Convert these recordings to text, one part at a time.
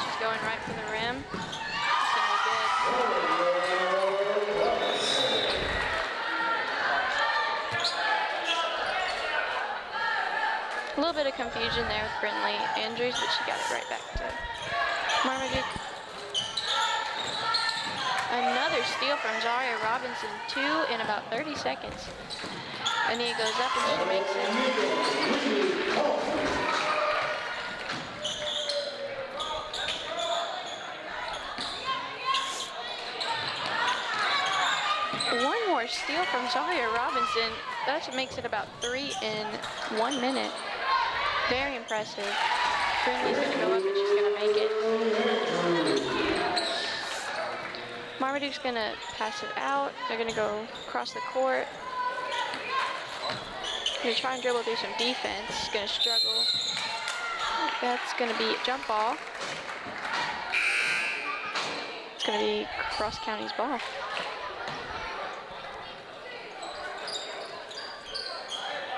She's going right for the rim. It's gonna be good. A little bit of confusion there with Brindley Andrews, but she got it right back to Marmaduke. Another steal from Zaria Robinson, 2 in about 30 seconds. Ania goes up and she makes it. One more steal from Zaria Robinson. That makes it about 3 in 1 minute. Very impressive. Brindley's gonna go up and she's gonna make it. Marmaduke's gonna pass it out. They're gonna go across the court. Gonna try and dribble through some defense. Gonna struggle. That's gonna be a jump ball. It's gonna be Cross County's ball.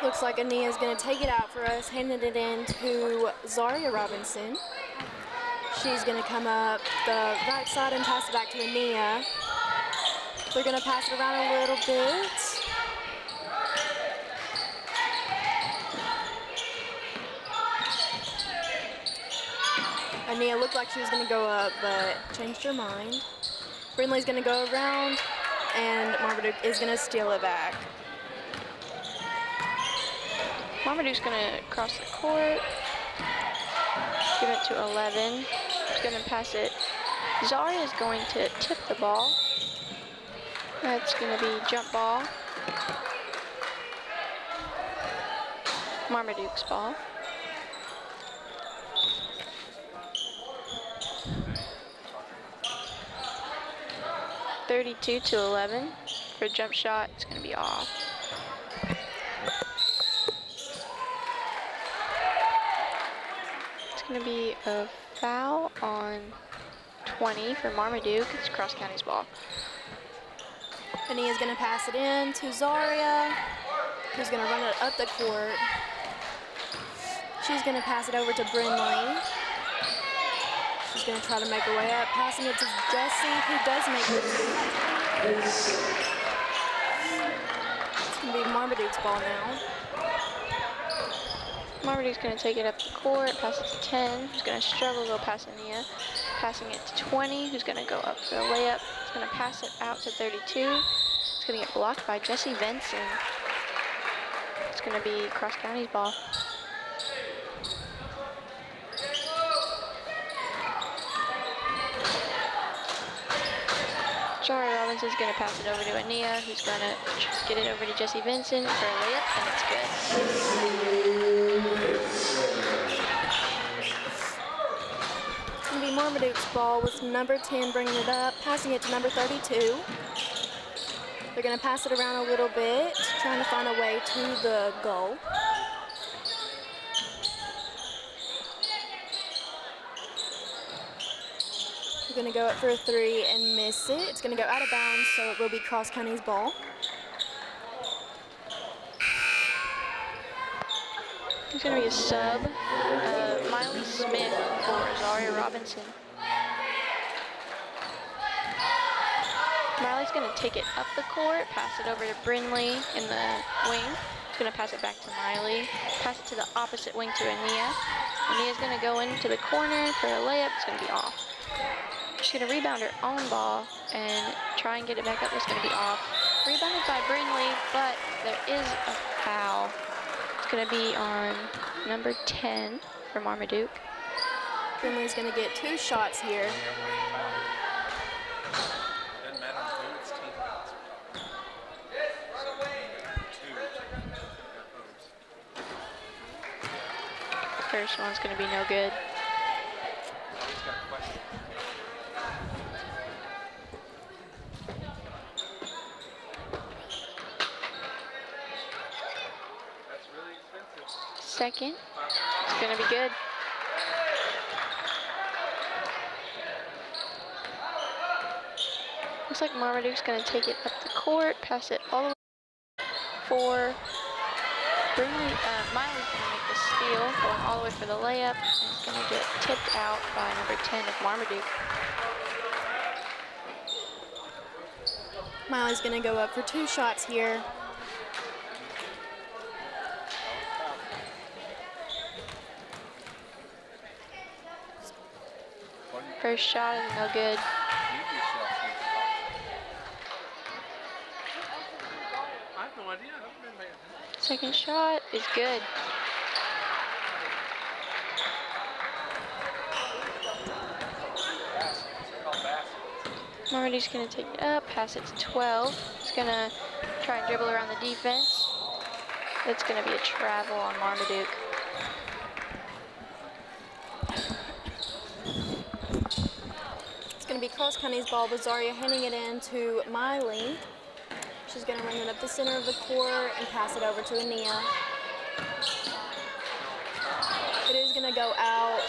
Looks like Ania's going to take it out for us, handing it in to Zaria Robinson. She's going to come up the right side and pass it back to Ania. They're going to pass it around a little bit. Ania looked like she was going to go up, but changed her mind. Brindley's going to go around, and Marmaduke is going to steal it back. Marmaduke's gonna cross the court, give it to 11. She's gonna pass it. Zaria is going to tip the ball. That's gonna be jump ball. Marmaduke's ball. (32-11) for a jump shot. It's gonna be off. Going to be a foul on 20 for Marmaduke. It's Cross County's ball. Ania's going to pass it in to Zaria, who's going to run it up the court. She's going to pass it over to Brindley. She's going to try to make her way up, passing it to Jessie, who does make it. It's going to be Marmaduke's ball now. Marmaduke's going to take it up the court, pass it to 10, who's going to struggle, go past Ania. Passing it to 20, who's going to go up for a layup. It's going to pass it out to 32. It's going to get blocked by Jessie Benson. It's going to be Cross County's ball. Zaria Robinson's going to pass it over to Ania, who's going to get it over to Jessie Benson for a layup, and it's good. It's going to be Marmaduke's ball with number 10 bringing it up, passing it to number 32. They're going to pass it around a little bit, trying to find a way to the goal. We're going to go up for a 3 and miss it. It's going to go out of bounds, so it will be Cross County's ball. There's going to be a sub. Miley Smith for Zaria Robinson. Miley's going to take it up the court, pass it over to Brindley in the wing. It's going to pass it back to Miley. Pass it to the opposite wing to Ania. Ania's going to go into the corner for a layup. It's going to be off. She's going to rebound her own ball and try and get it back up. It's going to be off. Rebounded by Brindley, but there is a foul. It's going to be on number 10 for Marmaduke. Brindley's going to get 2 shots here. First one's going to be no good. Second, it's going to be good. Looks like Marmaduke's going to take it up the court, pass it all the way for Miley's going to make the steal, going all the way for the layup, and it's going to get tipped out by number 10 of Marmaduke. Miley's going to go up for 2 shots here. First shot is no good. Second shot is good. Marmaduke's going to take it up, pass it to 12. He's going to try and dribble around the defense. It's going to be a travel on Marmaduke. It's going to be Cross County's ball with Zaria handing it in to Miley. She's going to run it up the center of the court and pass it over to Ania. It is going to go out.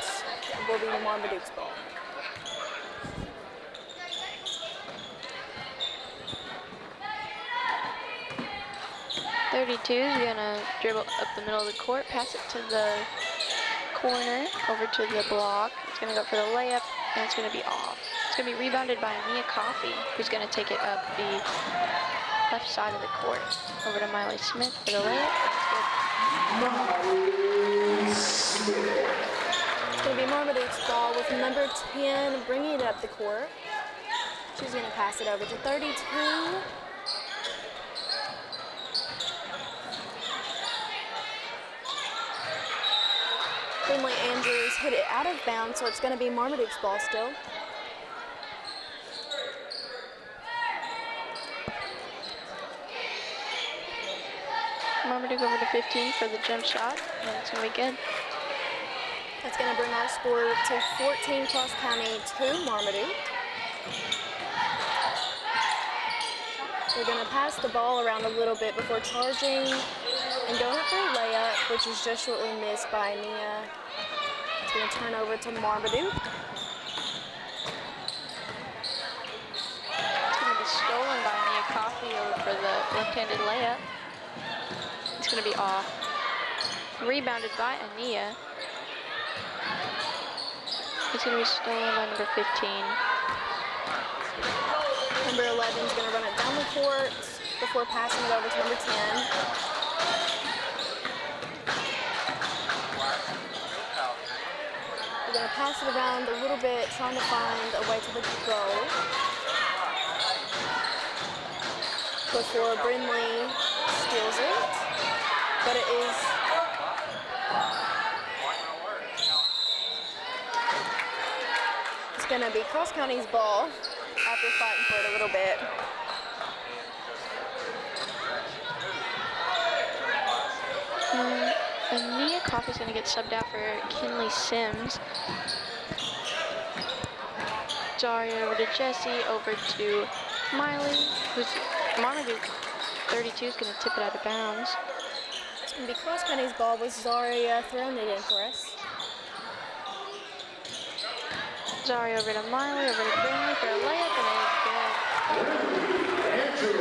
It will be Marmaduke's ball. .32 is going to dribble up the middle of the court, pass it to the corner, over to the block. It's going to go for the layup, and it's going to be off. It's going to be rebounded by Ania Coffey, who's going to take it up the left side of the court. Over to Miley Smith for the layup. It's going to be Marmaduke's ball with number 10 bringing it up the court. She's going to pass it over to 32. Finley Andrews hit it out of bounds, so it's going to be Marmaduke's ball still. Marmaduke over to 15 for the jump shot, and it's going to be good. That's going to bring our score to 14 Cross County, 2 Marmaduke. They're going to pass the ball around a little bit before charging and going up for a layup, which is just shortly missed by Nia. It's going to turn over to Marmaduke. It's going to be stolen by Nia Coffey over for the left-handed layup. It's going to be off. Rebounded by Ania. It's going to be stolen by number 15. Number 11 is going to run it down the court before passing it over to number 10. We're going to pass it around a little bit, trying to find a way to the goal. Before Brindley steals it. But it is it's going to be Cross County's ball after fighting for it a little bit. Nia Coffey's going to get subbed out for Kinley Sims. Zaria over to Jesse, over to Miley, who's Marmaduke 32 is going to tip it out of bounds. It's going to be Cross County's ball with Zaria throwing it in for us. Zaria over to Miley, over to Brindley for a layup, and it is good.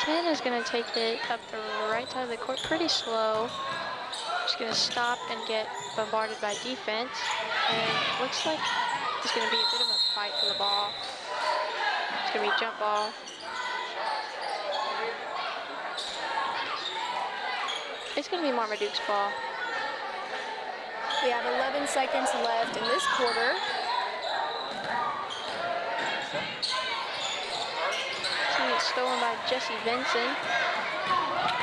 10 is going to take it up the right side of the court pretty slow. Just going to stop and get bombarded by defense. And looks like it's going to be a bit of a fight for the ball. It's going to be a jump ball. It's going to be Marmaduke's ball. We have 11 seconds left in this quarter. It's going to get stolen by Jesse Vinson.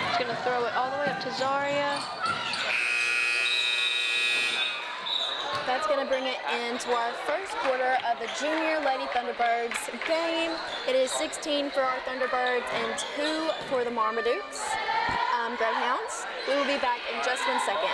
He's going to throw it all the way up to Zaria. That's going to bring it into our first quarter of the Junior Lady Thunderbirds game. It is 16 for our Thunderbirds and 2 for the Marmadukes. Greyhounds. We will be back in just 1 second.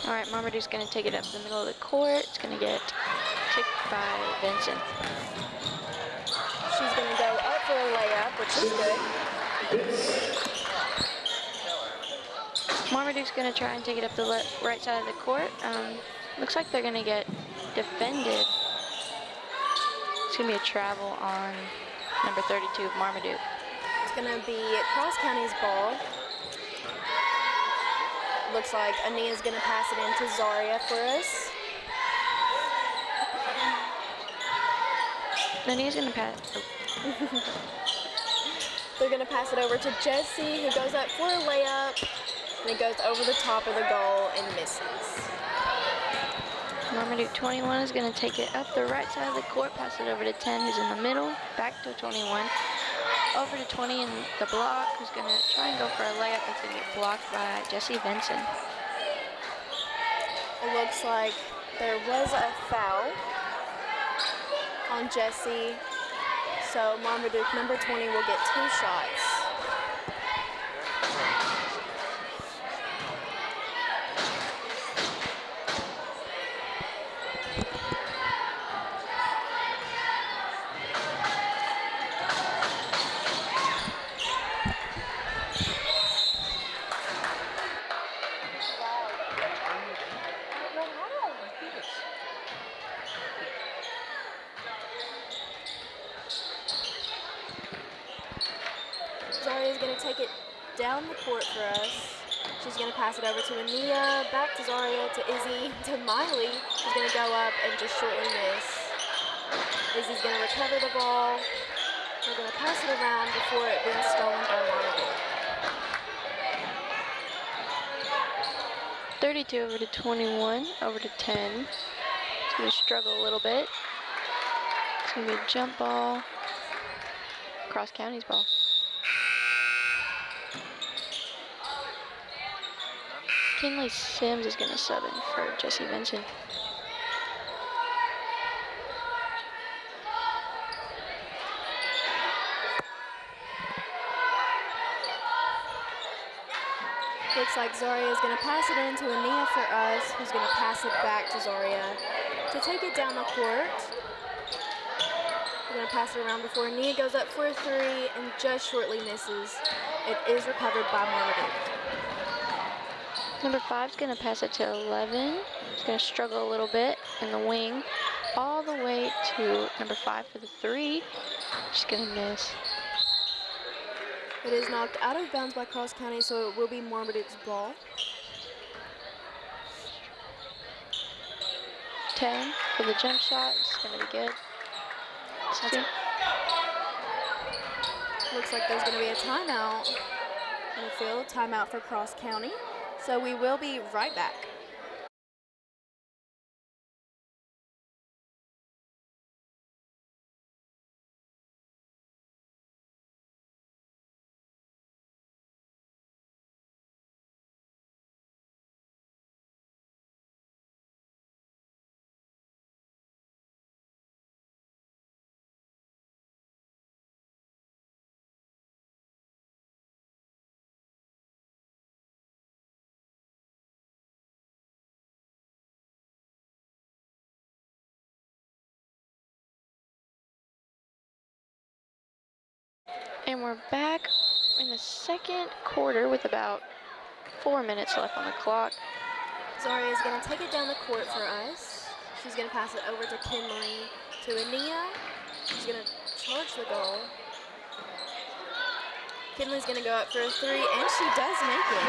All right, Marmaduke's going to take it up the middle of the court. It's going to get kicked by Vincent. She's going to go up for a layup, which is good. Marmaduke's going to try and take it up the right side of the court. Looks like they're going to get defended. It's going to be a travel on number 32 of Marmaduke. It's going to be Cross County's ball. Looks like Ania's going to pass it in to Zaria for us. Ania's going to pass. They're going to pass it over to Jessie, who goes up for a layup. And it goes over the top of the goal and misses. Marmaduke 21 is going to take it up the right side of the court, pass it over to 10, who's in the middle, back to 21, over to 20 in the block, who's going to try and go for a layup that's going to get blocked by Jessie Vincent. It looks like there was a foul on Jessie, so Marmaduke number 20 will get 2 shots. Zaria's going to take it down the court for us. She's going to pass it over to Ania, back to Zaria, to Izzy, to Miley. She's going to go up and just shortly miss. Izzy's going to recover the ball. We're going to pass it around before it being stolen by Marmaduke. 32 over to 21, over to 10. It's going to struggle a little bit. It's going to be a jump ball. Cross County's ball. Kinley Sims is going to sub in for Jessie Vincent. Looks like Zaria is going to pass it in to Ania for us, who's going to pass it back to Zaria to take it down the court. We're going to pass it around before Ania goes up for a 3 and just shortly misses. It is recovered by Marmaduke. Number 5 is going to pass it to 11. He's going to struggle a little bit in the wing, all the way to number 5 for the 3. She's going to miss. It is knocked out of bounds by Cross County, so it will be Marmaduke's ball. 10 for the jump shot. It's going to be good. Looks like there's going to be a timeout in the field. Timeout for Cross County. So we will be right back. And we're back in the second quarter with about 4 minutes left on the clock. Zaria is going to take it down the court for us. She's going to pass it over to Kinley, to Ania. She's going to charge the goal. Kinley's going to go up for a 3, and she does make it.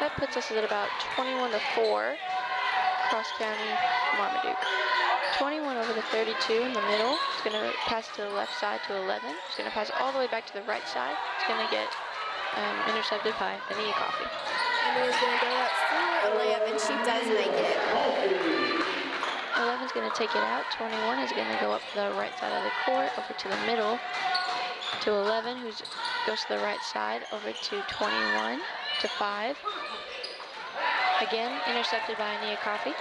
That puts us at about 21-4, Cross County, Marmaduke. 21 over to 32 in the middle. It's going to pass to the left side to 11. It's going to pass all the way back to the right side. It's going to get intercepted by Ania Coffee. Ania's going to go up for a layup, and she does make it. 11's going to take it out. 21 is going to go up the right side of the court, over to the middle, to 11, who goes to the right side, over to 21, to 5. Again, intercepted by Ania Coffee.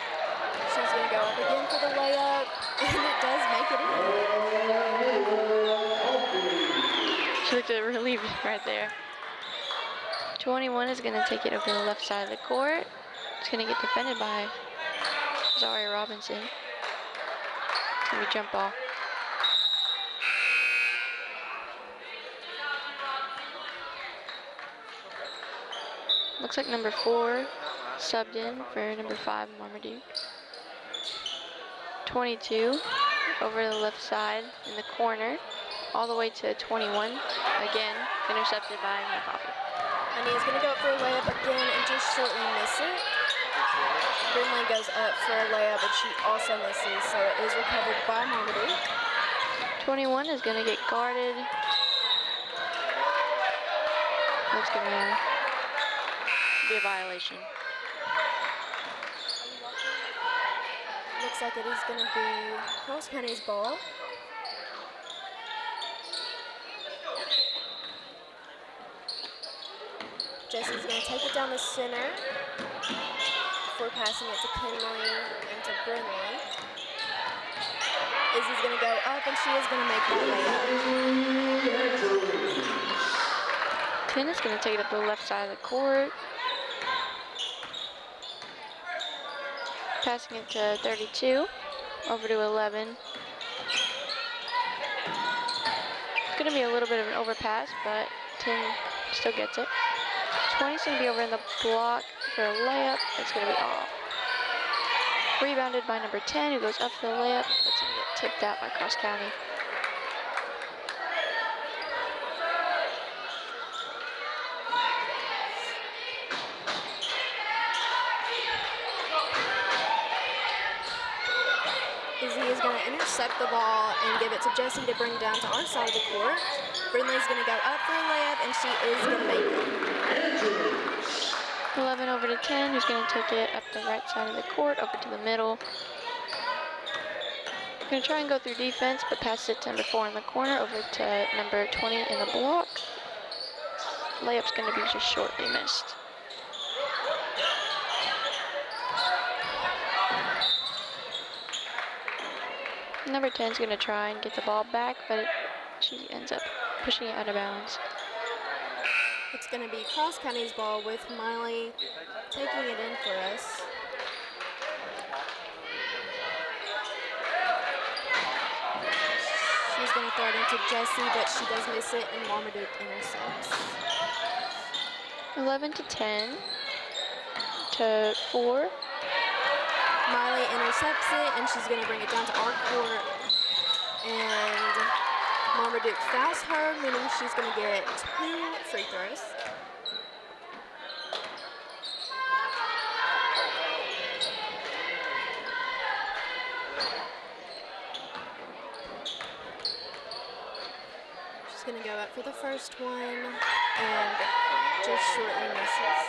She's going to go up again for the layup, and it does make it in. She looked relieved right there. 21 is going to take it over to the left side of the court. It's going to get defended by Zaria Robinson. It's going to be jump ball. Looks like number 4 subbed in for number 5, Marmaduke. 22 over to the left side in the corner, all the way to 21. Again, intercepted by Mia Coffee. Ania's going to go for a layup again and just shortly miss it. Brindley goes up for a layup and she also misses, so it is recovered by Marmaduke. 21 is going to get guarded. That's going to be a violation. Looks like it is going to be Cross County's ball. Jesse's going to take it down the center before passing it to Kinley and to Brindley. Izzy's going to go up and she is going to make that layup. 10 is going to take it up to the left side of the court. Passing it to 32, over to 11. It's going to be a little bit of an overpass, but 10 still gets it. 20 is going to be over in the block for a layup. It's going to be off. Rebounded by number 10, who goes up for the layup. It's going to get tipped out by Cross County. Izzy is going to intercept the ball and give it to Jessie to bring down to our side of the court. Brindley's going to go up for a layup, and she is going to make it. 11 over to 10, who's going to take it up the right side of the court, over to the middle. Going to try and go through defense, but pass it to number 4 in the corner, over to number 20 in the block. Layup's going to be just shortly missed. Number 10 is going to try and get the ball back, but she ends up pushing it out of bounds. It's going to be Cross County's ball with Miley taking it in for us. She's going to throw it into Jessie, but she does miss it, and Marmaduke intercepts. 11 to 10 to 4. Miley intercepts it, and she's going to bring it down to our court. And Marmaduke fouls her, meaning she's going to get 2 free throws. She's going to go up for the first one, and just shortly misses.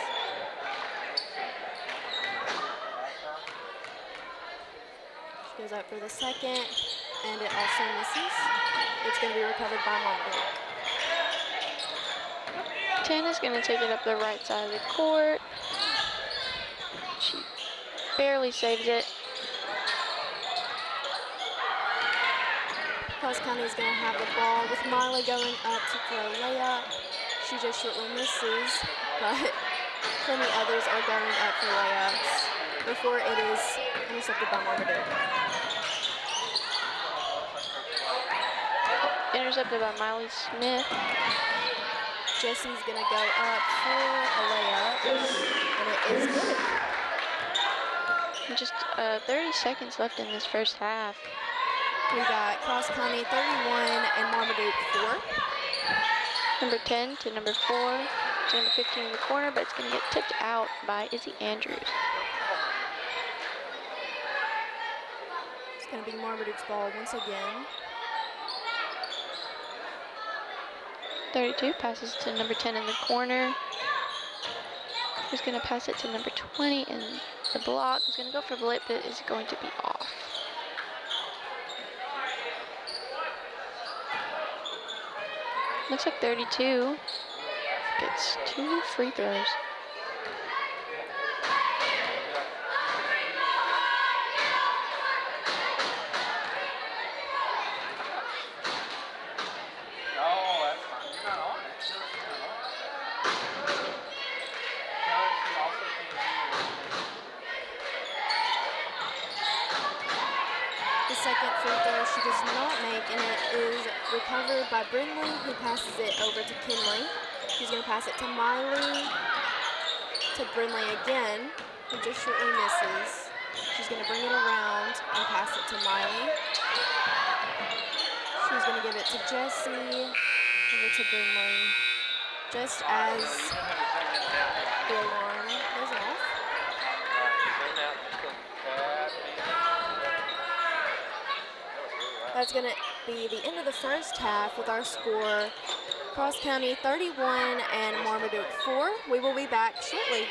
She goes up for the second, and it also misses. It's going to be recovered by Marmaduke. 10 is going to take it up the right side of the court. She barely saves it. Cross County is going to have the ball with Miley going up to throw a layup. She just shortly misses, but plenty others are going up for layups before it is intercepted by Marmaduke. Intercepted by Miley Smith. Jessie's going to go up for a layup, and it is good. Just 30 seconds left in this first half. We got Cross County 31 and Marmaduke 4. Number 10 to number 4 to number 15 in the corner, but it's going to get tipped out by Izzy Andrews. It's going to be Marmaduke's ball once again. 32 passes to number 10 in the corner. Who's going to pass it to number 20 in the block. Who's going to go for the layup, but is going to be off. Looks like 32 gets 2 free throws. The second free throw she does not make, and it is recovered by Brindley, who passes it over to Kinley. She's going to pass it to Miley, to Brindley again, who just shortly misses. She's going to bring it around and pass it to Miley. She's going to give it to Jessie, over to Brindley, just as the alarm goes off. That's going to be the end of the first half with our score, Cross County 31 and Marmaduke 4. We will be back shortly.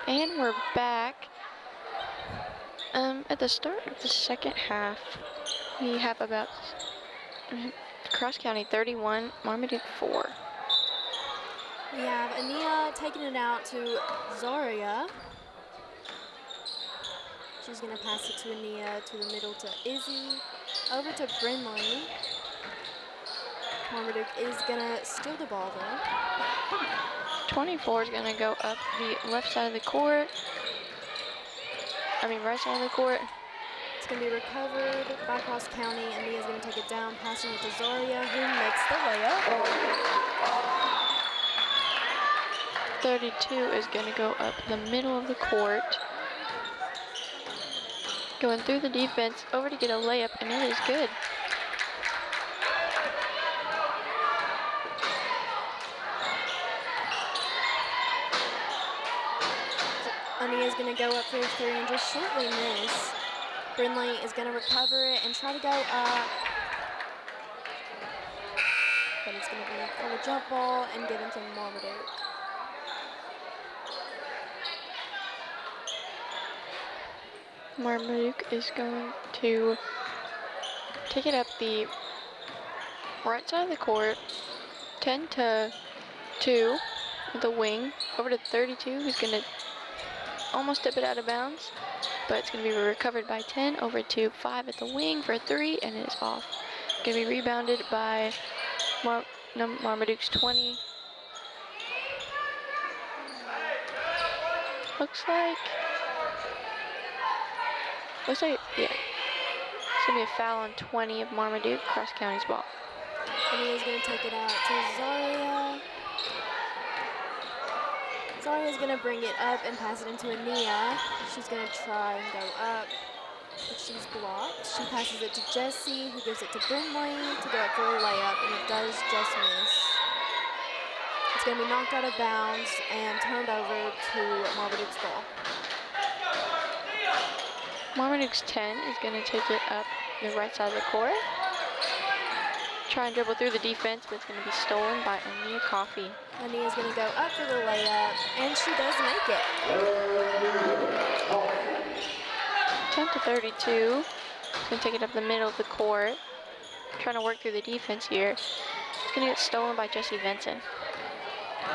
And we're back. At the start of the second half, we have about Cross County 31, Marmaduke 4. We have Ania taking it out to Zaria. She's going to pass it to Ania, to the middle to Izzy, over to Brinley. Marmaduke is going to steal the ball though. 24 is going to go up the left side of the court. Right side of the court. It's going to be recovered by Cross County. Ania's going to take it down, passing it to Zaria, who makes the layup. 32 is going to go up the middle of the court. Going through the defense, over to get a layup, and it is good. Ania is going to go up for a three and just shortly miss. Brinley is going to recover it and try to go up. But it's going to be for a jump ball and given to Marmaduke. Marmaduke is going to take it up the right side of the court, 10-2 with the wing, over to 32, who's going to almost tip it out of bounds, but it's going to be recovered by 10, over to 5 at the wing for a 3, and it is off. Going to be rebounded by Marmaduke's 20. Looks like, yeah. It's going to be a foul on 20 of Marmaduke, Cross County's ball. Ania's going to take it out to Zaria. Zaria's going to bring it up and pass it into Ania. She's going to try and go up, but she's blocked. She passes it to Jessie, who gives it to Brinley to go up for a layup, and it does just miss. It's going to be knocked out of bounds and turned over to Marmaduke's ball. Marmaduke's 10 is going to take it up the right side of the court. Try and dribble through the defense, but it's going to be stolen by Ania Coffey. Ania's going to go up for the layup, and she does make it. 10-32. Going to take it up the middle of the court. Trying to work through the defense here. It's going to get stolen by Jessie Vinson.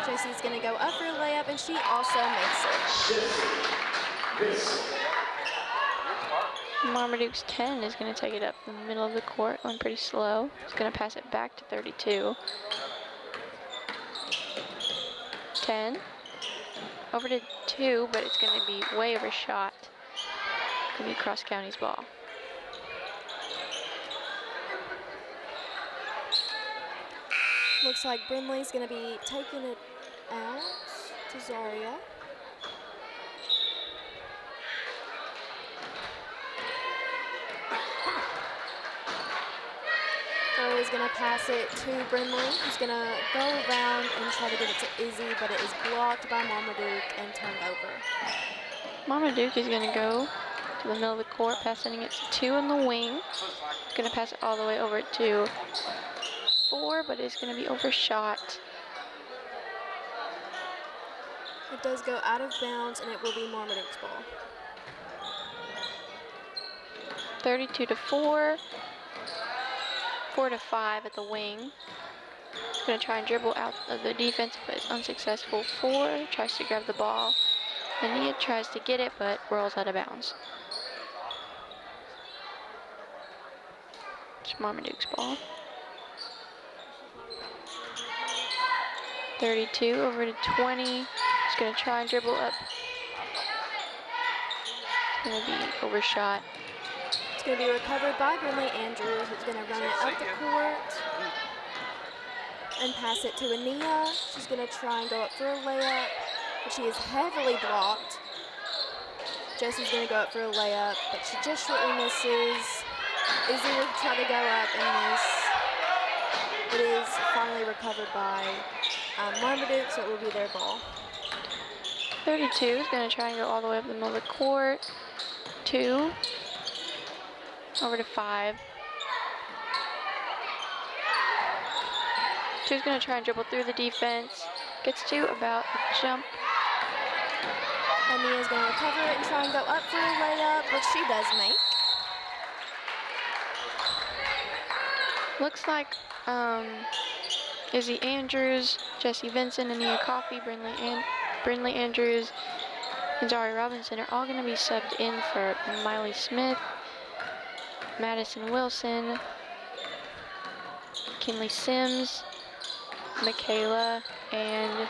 Jessie's going to go up for a layup, and she also makes it. Marmaduke's 10 is going to take it up the middle of the court, going pretty slow. It's going to pass it back to 32. 10. Over to 2, but it's going to be way overshot. It's going to be Cross County's ball. Looks like Brinley's going to be taking it out to Zaria. Zaria's going to pass it to Brinley, who's going to go around and try to get it to Izzy, but it is blocked by Marmaduke and turned over. Marmaduke is going to go to the middle of the court, passing it to 2 in the wing. It's going to pass it all the way over to 4, but it's going to be overshot. It does go out of bounds, and it will be Marmaduke's ball. 32-4. 4-5 at the wing. It's going to try and dribble out of the defense, but it's unsuccessful. 4 tries to grab the ball. Ania tries to get it, but rolls out of bounds. It's Marmaduke's ball. 32 over to 20. It's going to try and dribble up. It's going to be overshot. It's going to be recovered by Brinley Andrews, who's going to run it up the court and pass it to Ania. She's going to try and go up for a layup, but she is heavily blocked. Jessie's going to go up for a layup, but she just shortly misses. Izzy will try to go up and miss. It is finally recovered by Marmaduke, so it will be their ball. 32 is going to try and go all the way up the middle of the court. 2. Over to 5. 2's going to try and dribble through the defense. Gets to about the jump. Ania's going to recover it and try and go up for a layup, which she does make. Looks like Izzy Andrews, Jessie Vincent, Ania Coffey, Brindley Andrews, and Zari Robinson are all going to be subbed in for Miley Smith, Madison Wilson, Kinley Sims, Michaela, and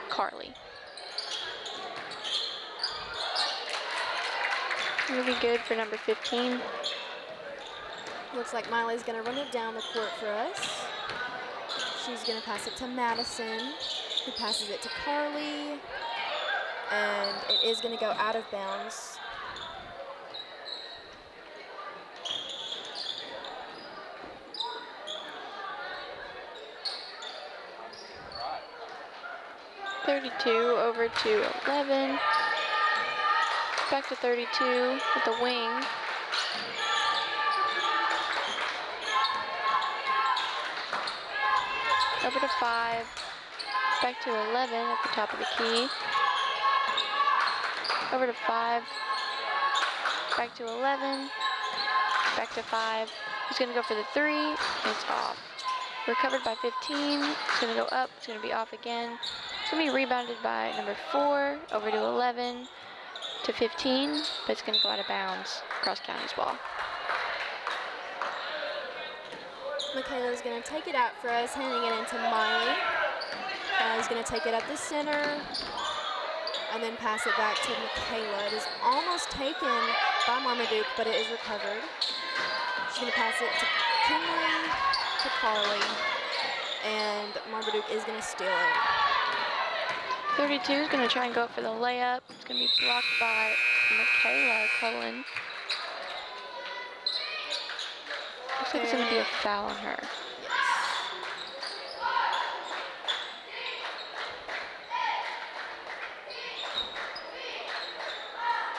Carly. Really good for number 15. Looks like Miley's going to run it down the court for us. She's going to pass it to Madison, who passes it to Carly, and it is going to go out of bounds. Over to 11. Back to 32 with the wing. Over to 5. Back to 11 at the top of the key. Over to 5. Back to 11. Back to 5. He's going to go for the 3. And it's off. Recovered by 15. It's going to go up. It's going to be off again. It's going to be rebounded by number 4. Over to 11. To 15. But it's going to go out of bounds. Cross County's ball. Michaela's going to take it out for us, handing it into Miley. He's going to take it up the center and then pass it back to Michaela. It is almost taken by Marmaduke, but it is recovered. She's going to pass it to Kinley, to Carly, and Marmaduke is going to steal it. 32 is going to try and go up for the layup. It's going to be blocked by Michaela Cullen. Looks like it's going to be a foul on her. Yes.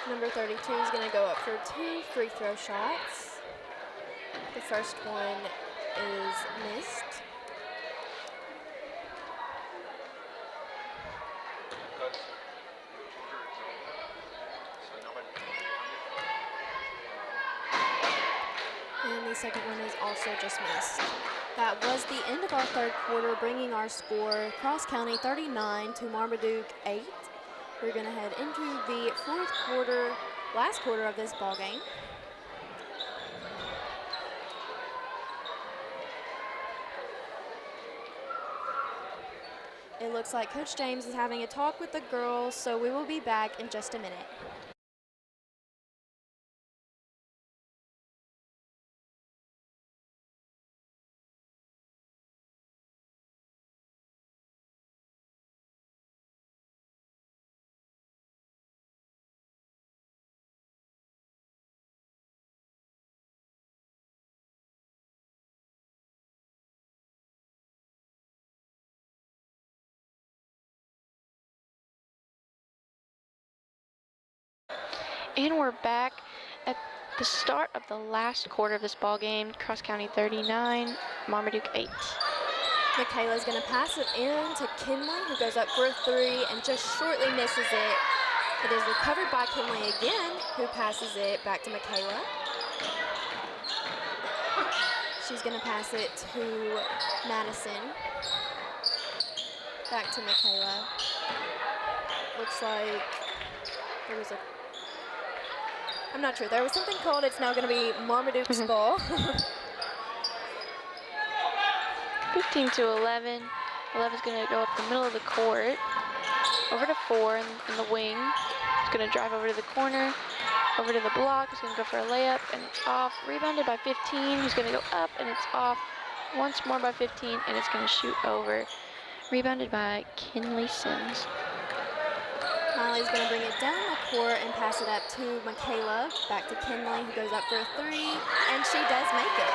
Number 32 is going to go up for 2 free throw shots. The first one is missed. And the second one is also just missed. That was the end of our third quarter, bringing our score Cross County 39 to Marmaduke 8. We're going to head into the fourth quarter, last quarter of this ball game. It looks like Coach James is having a talk with the girls, so we will be back in just a minute. And we're back at the start of the last quarter of this ball game. Cross County 39, Marmaduke 8. Michaela's going to pass it in to Kinley, who goes up for a 3 and just shortly misses it. It is recovered by Kinley again, who passes it back to Michaela. She's going to pass it to Madison. Back to Michaela. Looks like there was I'm not sure. There was something called. It's now going to be Marmaduke's ball. 15 to 11. 11's going to go up the middle of the court. Over to 4 in the wing. It's going to drive over to the corner. Over to the block. It's going to go for a layup, and it's off. Rebounded by 15. He's going to go up, and it's off. Once more by 15, and it's going to shoot over. Rebounded by Kinley Sims. Miley's going to bring it down the court and pass it up to Michaela. Back to Kinley, who goes up for a 3, and she does make it.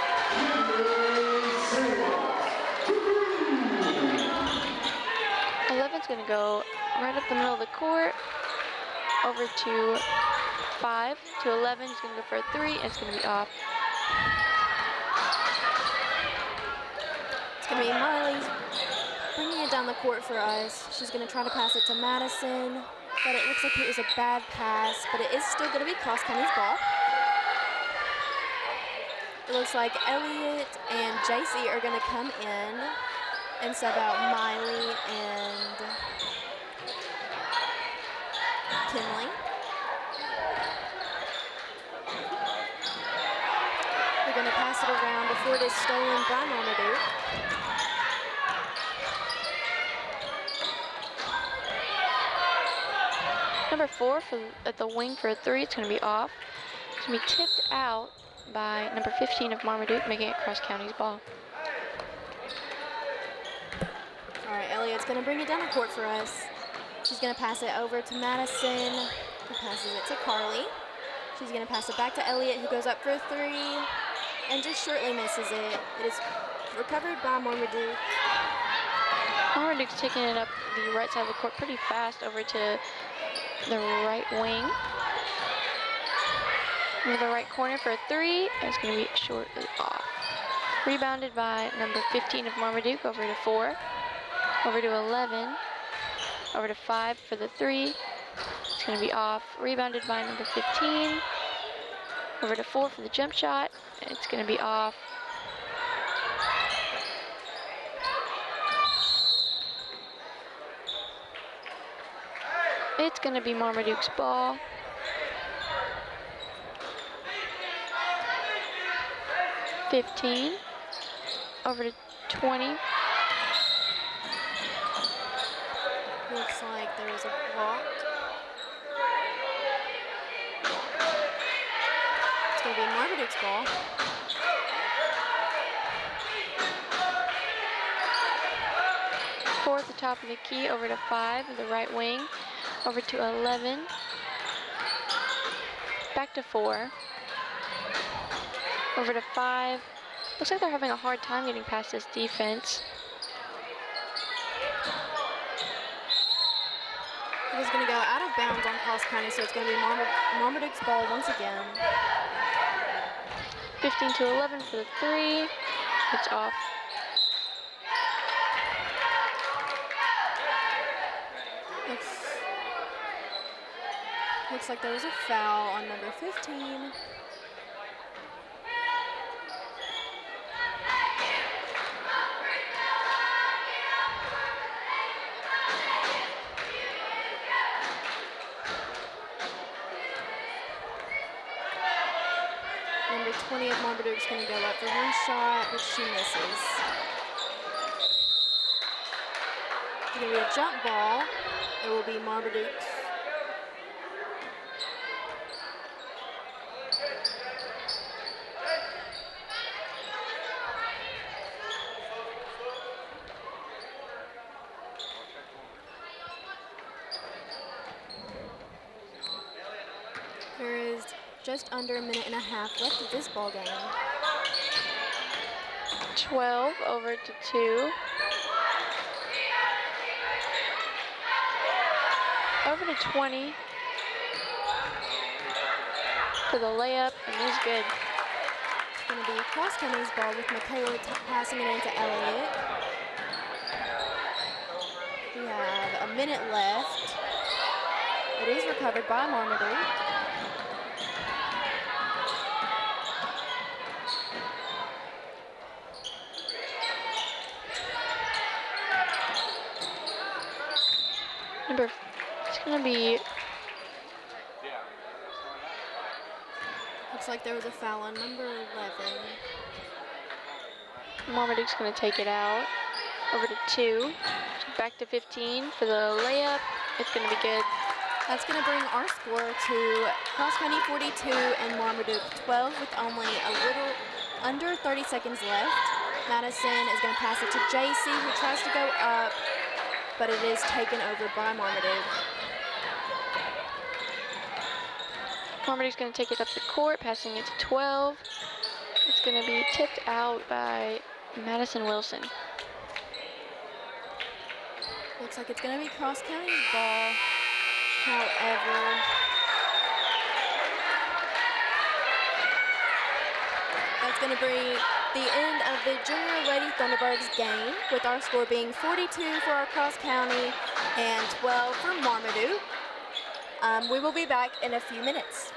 11's going to go right up the middle of the court. Over to 5 to 11. He's going to go for a 3, and it's going to be off. It's going to be Miley bringing it down the court for us. She's going to try to pass it to Madison. but it looks like it was a bad pass, but it is still going to be Cross County's ball. It looks like Elliott and JC are going to come in and sub out Miley and Kinley. They're going to pass it around before it is stolen by Marmaduke. Number 4 at the wing for a 3. It's going to be off. It's going to be tipped out by number 15 of Marmaduke, making it Cross County's ball. All right, Elliott's going to bring it down the court for us. She's going to pass it over to Madison, who passes it to Carly. She's going to pass it back to Elliott, who goes up for a 3, and just shortly misses it. It is recovered by Marmaduke. Marmaduke's taking it up the right side of the court pretty fast over to the right wing. Into the right corner for a 3, and it's going to be shortly off. Rebounded by number 15 of Marmaduke, over to 4, over to 11, over to 5 for the 3. It's going to be off. Rebounded by number 15, over to 4 for the jump shot, and it's going to be off. It's going to be Marmaduke's ball. (15) over to 20. Looks like there is a block. It's going to be Marmaduke's ball. Four at the top of the key, over to 5, the right wing, over to 11, back to 4, over to 5. Looks like they're having a hard time getting past this defense. It is going to go out of bounds on Cross County, so it's going to be Marmaduke's ball once again. 15 to 11 for the 3. It's off. Looks like there was a foul on number 15. Number 20 of Marmaduke's going to go up for one shot, which she misses. It's going to be a jump ball. It will be Marmaduke's. There is just under a minute and a half left of this ball game. 12 over to 2. Over to 20 for the layup, and it's good. It's going to be Cross County's ball with Michaela passing it into Elliott. We have a minute left. It is recovered by Marmaduke. It's going to be, looks like there was a foul on number 11. Marmaduke's going to take it out. Over to 2. Back to 15 for the layup. It's going to be good. That's going to bring our score to Cross County 42 and Marmaduke 12 with only a little under 30 seconds left. Madison is going to pass it to JC, who tries to go up, but it is taken over by Marmaduke. Marmaduke's going to take it up the court, passing it to 12. It's going to be tipped out by Madison Wilson. Looks like it's going to be Cross County's ball. However, that's going to bring the end of the Junior Lady Thunderbirds game, with our score being 42 for our Cross County and 12 for Marmaduke. We will be back in a few minutes.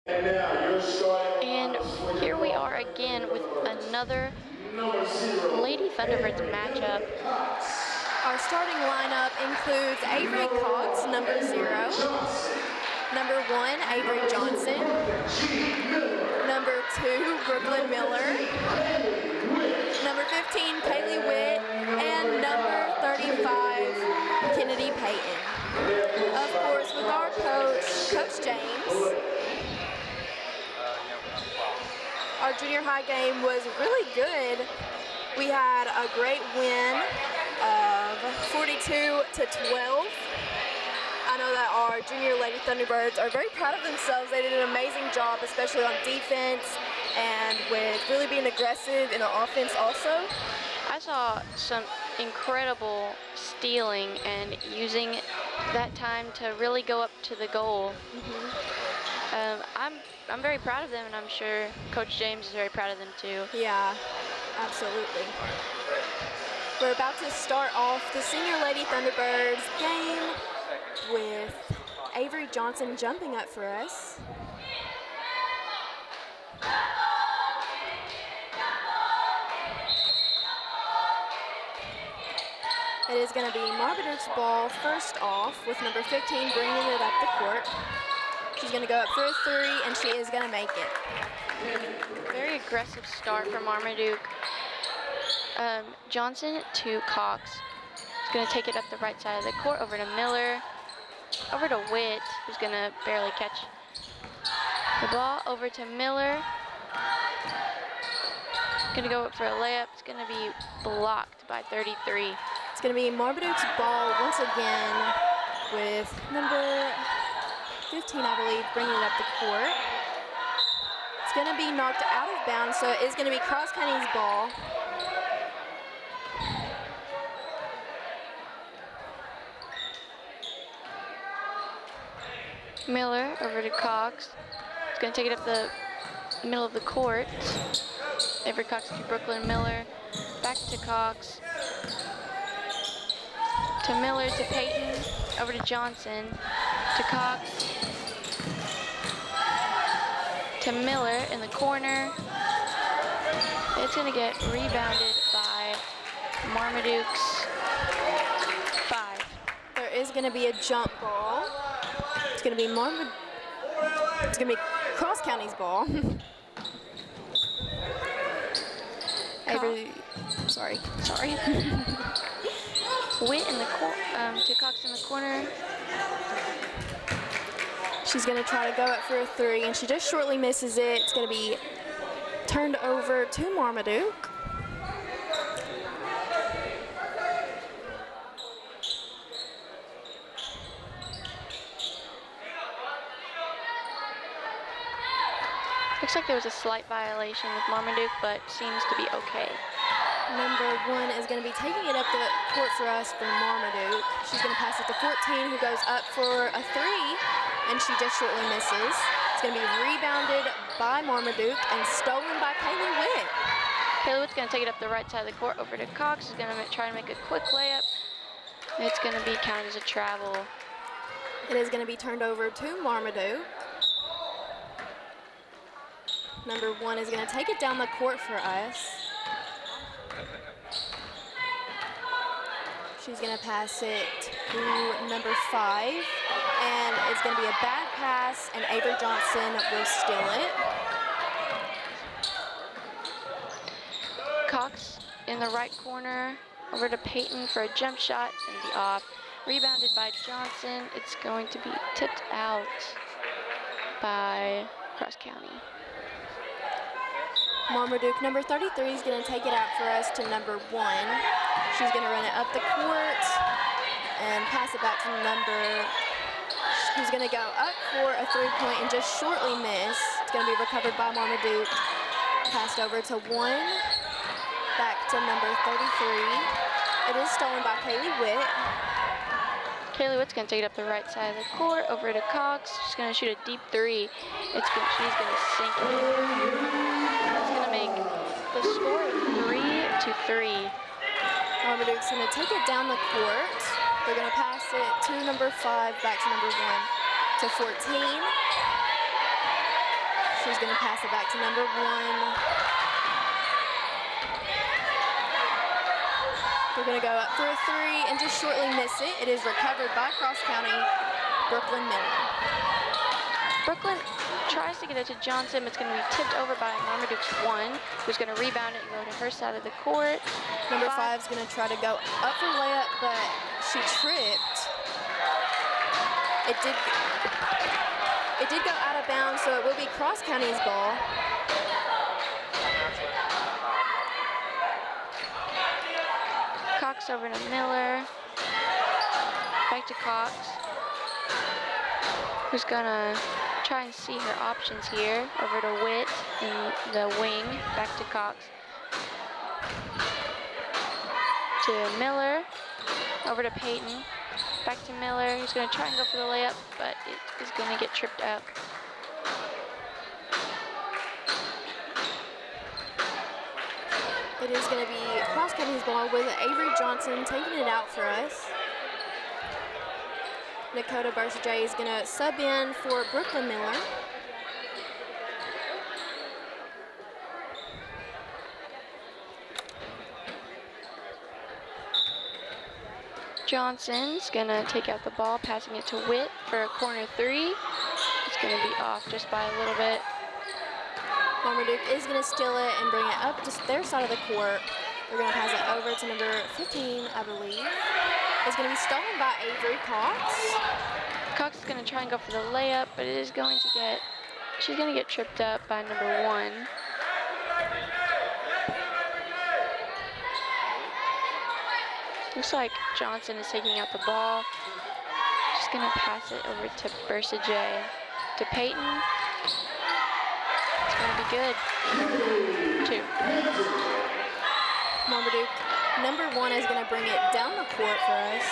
And here we are again with another Lady Thunderbirds matchup. Our starting lineup includes Avery Cox, number 0. Number 1, Avery Johnson. Number 2, Brooklyn Miller. Number 15, Kaylee Witt. And number 35, Kennedy Payton. Of course, with our coach, Coach James. Our junior high game was really good. We had a great win of 42-12. I know that our junior Lady Thunderbirds are very proud of themselves. They did an amazing job, especially on defense and with really being aggressive in the offense also. I saw some incredible stealing and using that time to really go up to the goal. I'm very proud of them, and I'm sure Coach James is very proud of them too. Yeah, absolutely. We're about to start off the senior Lady Thunderbirds game with Avery Johnson jumping up for us. It is going to be Marmaduke's ball first off with number 15 bringing it up the court. She's going to go up for a 3, and she is going to make it. Very aggressive start from Marmaduke. Johnson to Cox. He's going to take it up the right side of the court over to Miller. Over to Witt, who's going to barely catch the ball. Over to Miller. Going to go up for a layup. It's going to be blocked by 33. It's going to be Marmaduke's ball once again with number 15, I believe, bringing it up the court. It's going to be knocked out of bounds, so it is going to be Cross County's ball. Miller over to Cox. He's going to take it up the middle of the court. Avery Cox to Brooklyn Miller. Back to Cox. To Miller to Payton. Over to Johnson. To Cox. To Miller in the corner. It's going to get rebounded by Marmaduke's 5. There is going to be a jump ball. It's going to be It's going to be Cross County's ball. Avery, sorry. Witt in the to Cox in the corner. She's going to try to go up for a 3, and she just shortly misses it. It's going to be turned over to Marmaduke. Looks like there was a slight violation with Marmaduke, but seems to be okay. Number 1 is going to be taking it up the court for us for Marmaduke. She's going to pass it to 14, who goes up for a 3, and she just shortly misses. It's going to be rebounded by Marmaduke and stolen by Kaylee Witt. Kaylee Witt's going to take it up the right side of the court over to Cox. She's going to try to make a quick layup. It's going to be counted as a travel. It is going to be turned over to Marmaduke. Number 1 is going to take it down the court for us. She's going to pass it to number 5, and it's going to be a bad pass, and Avery Johnson will steal it. Cox in the right corner, over to Payton for a jump shot, and be off. Rebounded by Johnson. It's going to be tipped out by Cross County. Marmaduke, number 33, is going to take it out for us to number 1. She's going to run it up the court and pass it back to who's going to go up for a 3-point and just shortly miss. It's going to be recovered by Marmaduke. Passed over to 1, back to number 33. It is stolen by Kaylee Witt. Kaylee Witt's going to take it up the right side of the court, over to Cox. She's going to shoot a deep 3. She's going to sink it. Make the score 3-3. Marmaduke's going to take it down the court. They're going to pass it to number 5, back to number 1, to 14. She's going to pass it back to number 1. They're going to go up for a 3 and just shortly miss it. It is recovered by Cross County, Brooklyn Miller. Brooklyn tries to get it to Johnson, but it's going to be tipped over by Marmaduke's 1, who's going to rebound it and go to her side of the court. Number 5 is going to try to go up for layup, but she tripped. It did go out of bounds, so it will be Cross County's ball. Cox over to Miller. Back to Cox, who's gonna try and see her options here. Over to Witt in the wing. Back to Cox. To Miller. Over to Peyton. Back to Miller, who's gonna try and go for the layup, but it is gonna get tripped up. It is going to be Cross County's ball with Avery Johnson taking it out for us. Dakota Bursaday is going to sub in for Brooklyn Miller. Johnson's gonna take out the ball, passing it to Witt for a corner 3. It's gonna be off just by a little bit. Marmaduke is going to steal it and bring it up to their side of the court. They're going to pass it over to number 15, I believe. It's going to be stolen by Avery Cox. Cox is going to try and go for the layup, but it is going to get, she's going to get tripped up by number 1. Looks like Johnson is taking out the ball. She's going to pass it over to Bursaday. To Peyton. It's going to be good. 2. Marmaduke, number 1 is going to bring it down the court for us.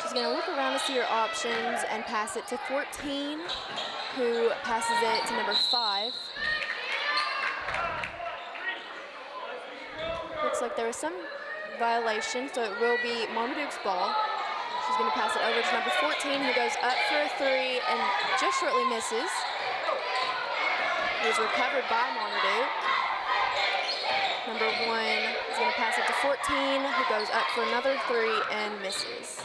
She's going to look around to see her options and pass it to 14, who passes it to number 5. Looks like there was some violation, so it will be Marmaduke's ball. She's going to pass it over to number 14, who goes up for a 3 and just shortly misses. It is recovered by Marmaduke. Number 1 is going to pass it to 14, who goes up for another 3 and misses.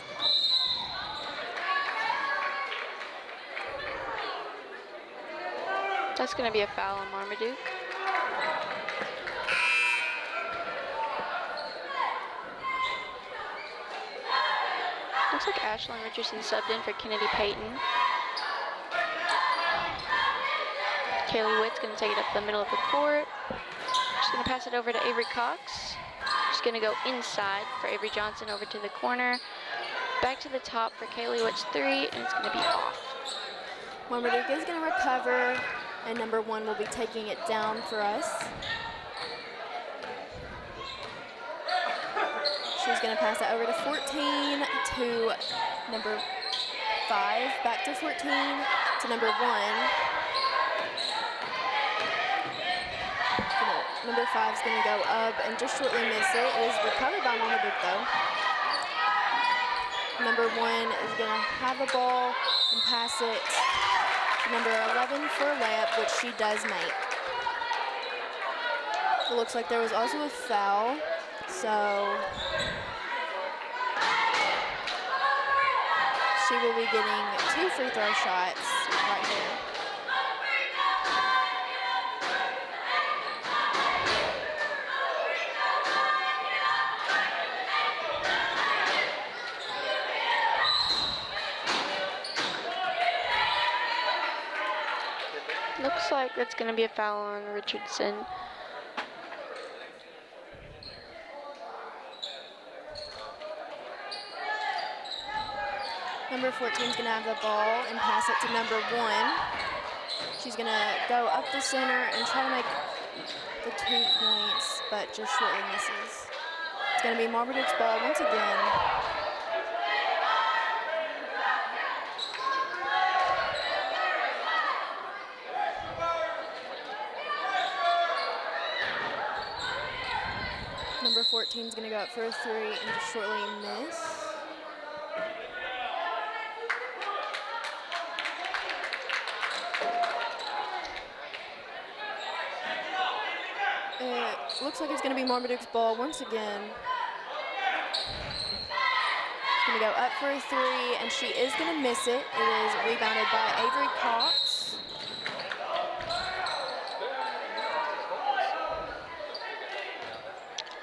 That's going to be a foul on Marmaduke. Looks like Ashlyn Richardson subbed in for Kennedy Payton. Kaylee Witt's going to take it up the middle of the court. She's going to pass it over to Avery Cox. She's going to go inside for Avery Johnson over to the corner. Back to the top for Kaylee Witt's 3, and it's going to be off. Marmaduke is going to recover, and number 1 will be taking it down for us. She's going to pass it over to 14, to number 5, back to 14, to number 1. Number 5 is going to go up and just shortly miss it. It is recovered by Marmaduke, though. Number 1 is going to have the ball and pass it to number 11 for a layup, which she does make. It looks like there was also a foul, so she will be getting 2 free throw shots right here. Looks like that's going to be a foul on Richardson. Number 14 is going to have the ball and pass it to number 1. She's going to go up the center and try to make the 2 points, but just shortly misses. It's going to be Marmaduke's ball once again. Number 14 is going to go up for a 3 and just shortly miss. looks like it's going to be Marmaduke's ball once again. She's going to go up for a three, and she is going to miss it. It is rebounded by Avery Cox.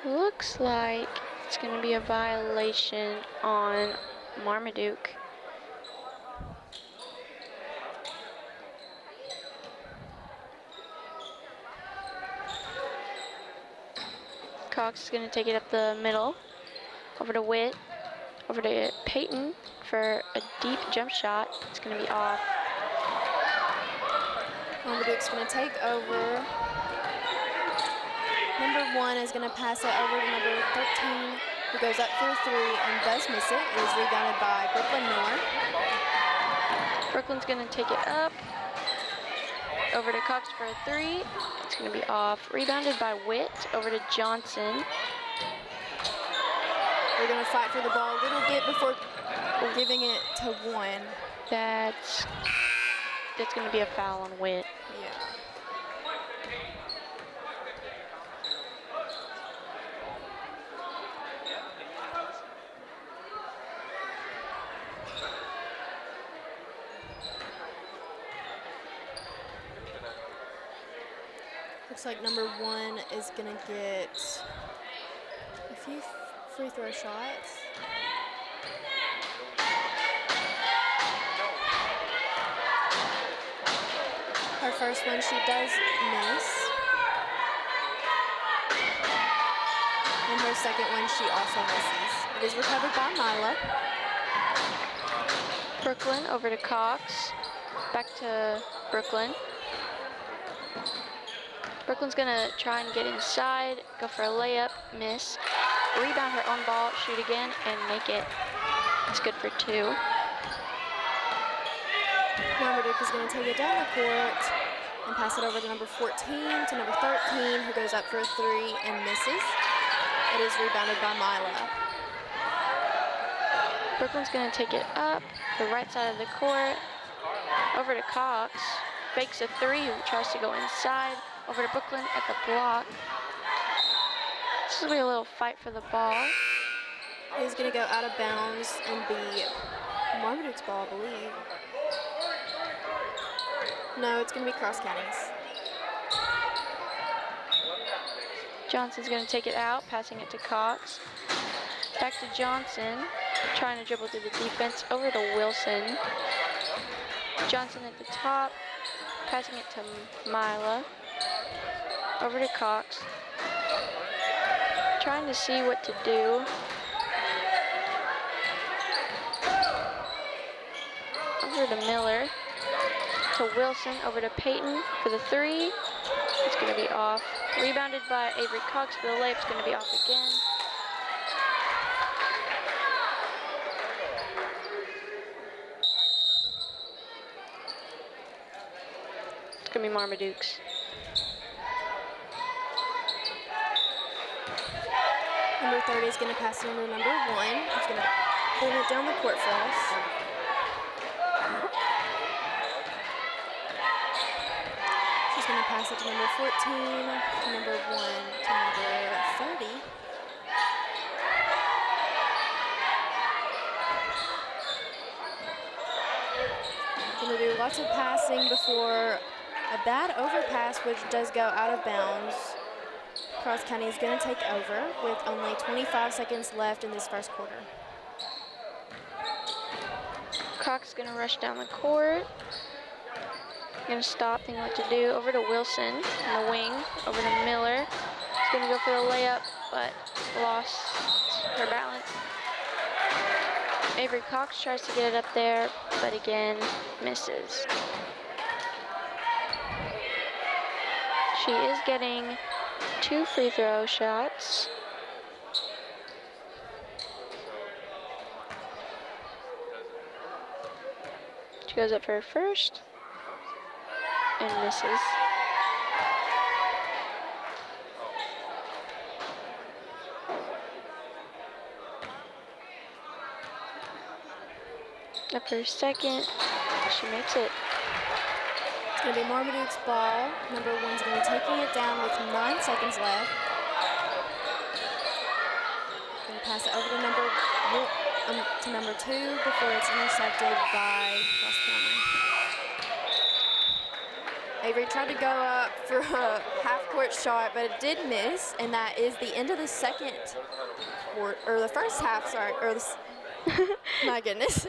Looks like it's going to be a violation on Marmaduke. Cox is going to take it up the middle, over to Witt, over to Peyton for a deep jump shot. It's going to be off. Marmaduke's going to take over. Number 1 is going to pass it over to number 13, who goes up for a three and does miss it. It is rebounded by Brooklyn Miller. Brooklyn's going to take it up, over to Cox for a three. It's going to be off. Rebounded by Witt, over to Johnson. We're going to fight for the ball a little bit before giving it to 1. That's going to be a foul on Witt. Yeah. Looks like number 1 is going to get a few free throw shots. Her first one she does miss. And her second one she also misses. It is recovered by Mila. Brooklyn over to Cox. Back to Brooklyn. Brooklyn's gonna try and get inside, go for a layup, miss. Rebound her own ball, shoot again, and make it. It's good for 2. Marmaduke is going to take it down the court and pass it over to number 14 to number 13, who goes up for a three and misses. It is rebounded by Mila. Brooklyn's gonna take it up the right side of the court, over to Cox, fakes a three, tries to go inside, over to Brooklyn at the block. This will be a little fight for the ball. He's going to go out of bounds and be Marmaduke's ball, I believe. No, it's going to be Cross County's. Johnson's gonna take it out, passing it to Cox. Back to Johnson, trying to dribble through the defense, over to Wilson. Johnson at the top, passing it to Mila. Over to Cox. Trying to see what to do. Over to Miller. To Wilson, over to Peyton for the three. It's going to be off. Rebounded by Avery Cox for the layup. It's going to be off again. It's going to be Marmaduke's. Number 30 is going to pass it over to number 1. He's going to pull it down the court for us. She's going to pass it to number 14, to number 1, to number 30. Going to do lots of passing before a bad overpass, which does go out of bounds. Cross County is going to take over with only 25 seconds left in this first quarter. Cox is going to rush down the court. Going to stop, thinking what to do. Over to Wilson in the wing. Over to Miller. He's going to go for the layup, but lost her balance. Avery Cox tries to get it up there, but again, misses. She is getting 2 free throw shots. She goes up for her first and misses. Up for her second, she makes it. It's going to be Marmaduke's ball. Number 1's going to be taking it down with 9 seconds left. pass it over to number 2 before it's intercepted by Cross County. Avery tried to go up for a half-court shot, but it did miss, and that is the end of the second quarter, or the first half, sorry, or the, my goodness.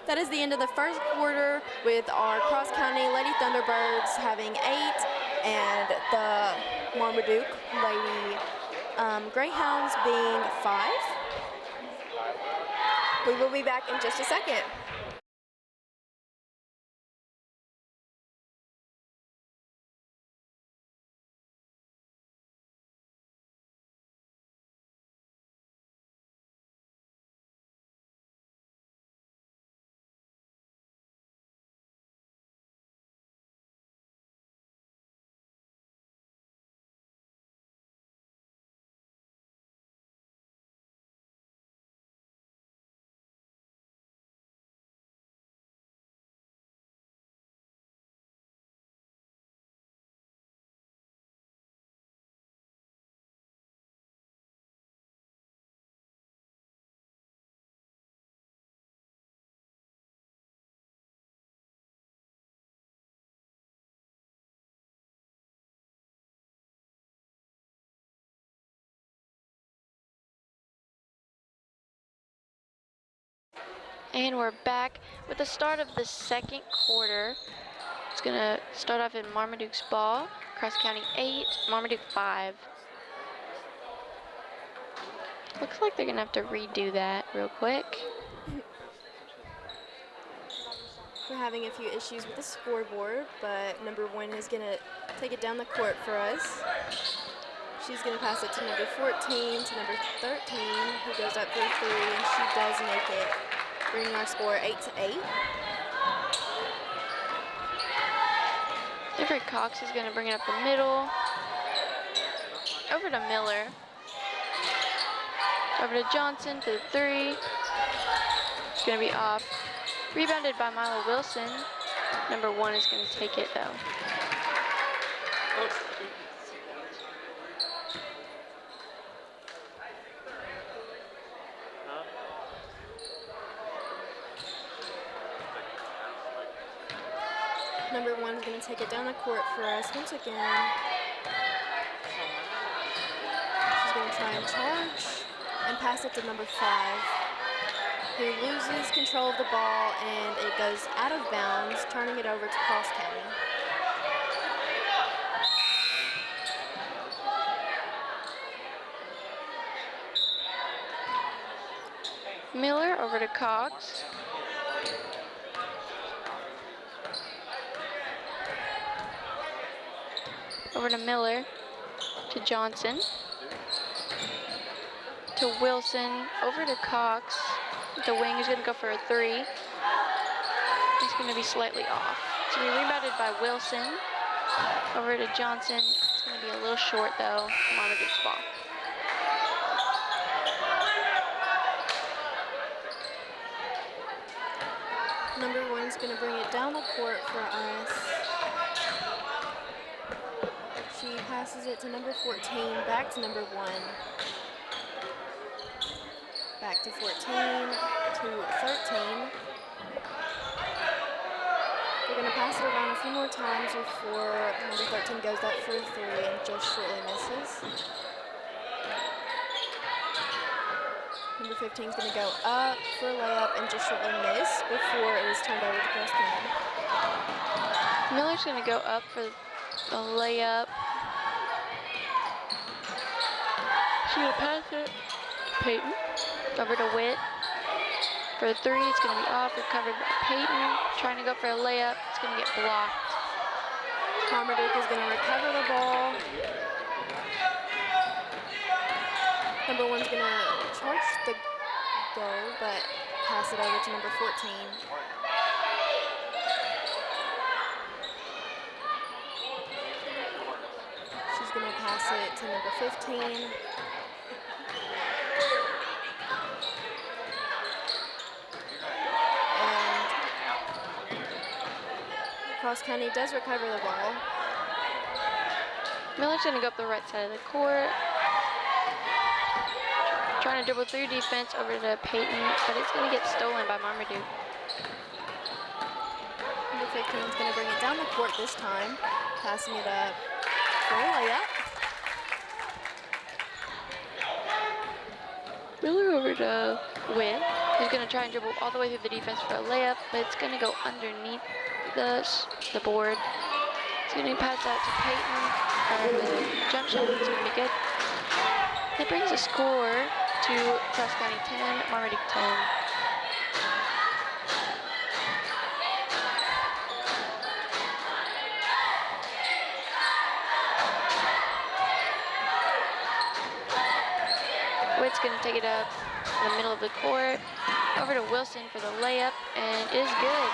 That is the end of the first quarter with our Cross County Lady Thunderbirds having 8 and the Marmaduke Lady Greyhounds being 5. We will be back in just a second. And we're back with the start of the second quarter. It's gonna start off in Marmaduke's ball. Cross County 8, Marmaduke 5. Looks like they're gonna have to redo that real quick. We're having a few issues with the scoreboard, but number 1 is gonna take it down the court for us. She's gonna pass it to number 14 to number 13, who goes up for a 3, and she does make it, bringing our score 8-8. Everett Cox is gonna bring it up the middle. Over to Miller. Over to Johnson for the 3. It's gonna be off. Rebounded by Milo Wilson. Number 1 is gonna take it though. Number 1 is going to take it down the court for us once again. She's going to try and charge and pass it to number 5, who loses control of the ball, and it goes out of bounds, turning it over to Cross County. Miller over to Cox. Over to Miller, to Johnson, to Wilson, over to Cox. The wing is going to go for a 3. It's going to be slightly off. It's going to be rebounded by Wilson. Over to Johnson. It's going to be a little short though. Marmaduke's ball. Number 1 is going to bring it down the court for us. She passes it to number 14, back to number 1. Back to 14, to 13. We're going to pass it around a few more times before number 13 goes up for a 3 and just shortly misses. Number 15 is going to go up for a layup and just shortly miss before it is turned over to Cross County. Miller's going to go up for a layup. She's going to pass it to Peyton. Over to Witt. For a 3, it's going to be off. Recovered by Peyton. Trying to go for a layup. It's going to get blocked. Marmaduke is going to recover the ball. Number 1's going to charge the goal, but pass it over to number 14. She's going to pass it to number 15. Cross County does recover the ball. Miller's going to go up the right side of the court. trying to dribble through defense over to Peyton, but it's going to get stolen by Marmaduke. Number 15 is going to bring it down the court this time, passing it up for a layup. Miller over to Witt. He's going to try and dribble all the way through the defense for a layup, but it's going to go underneath the board. It's going to pass out to Peyton. The jump shot is going to be good. That brings a score to Cross County 10, Marmaduke 10. Witt's going to take it up in the middle of the court, over to Wilson for the layup, and it is good.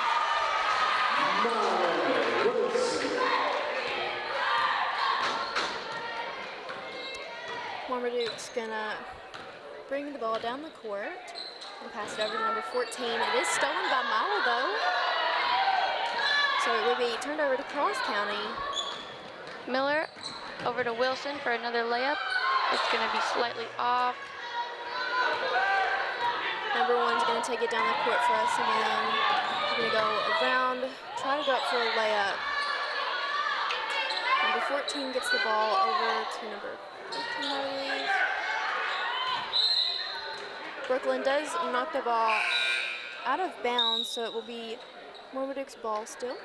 Marmaduke's gonna bring the ball down the court and pass it over to number 14. It is stolen by Milo though, so it will be turned over to Cross County. Miller over to Wilson for another layup. It's going to be slightly off. Number 1's gonna take it down the court for us again. He's gonna go around, try to go up for a layup. Number 14 gets the ball over to number 15, I believe. Brooklyn does knock the ball out of bounds, so it will be Marmaduke's ball still.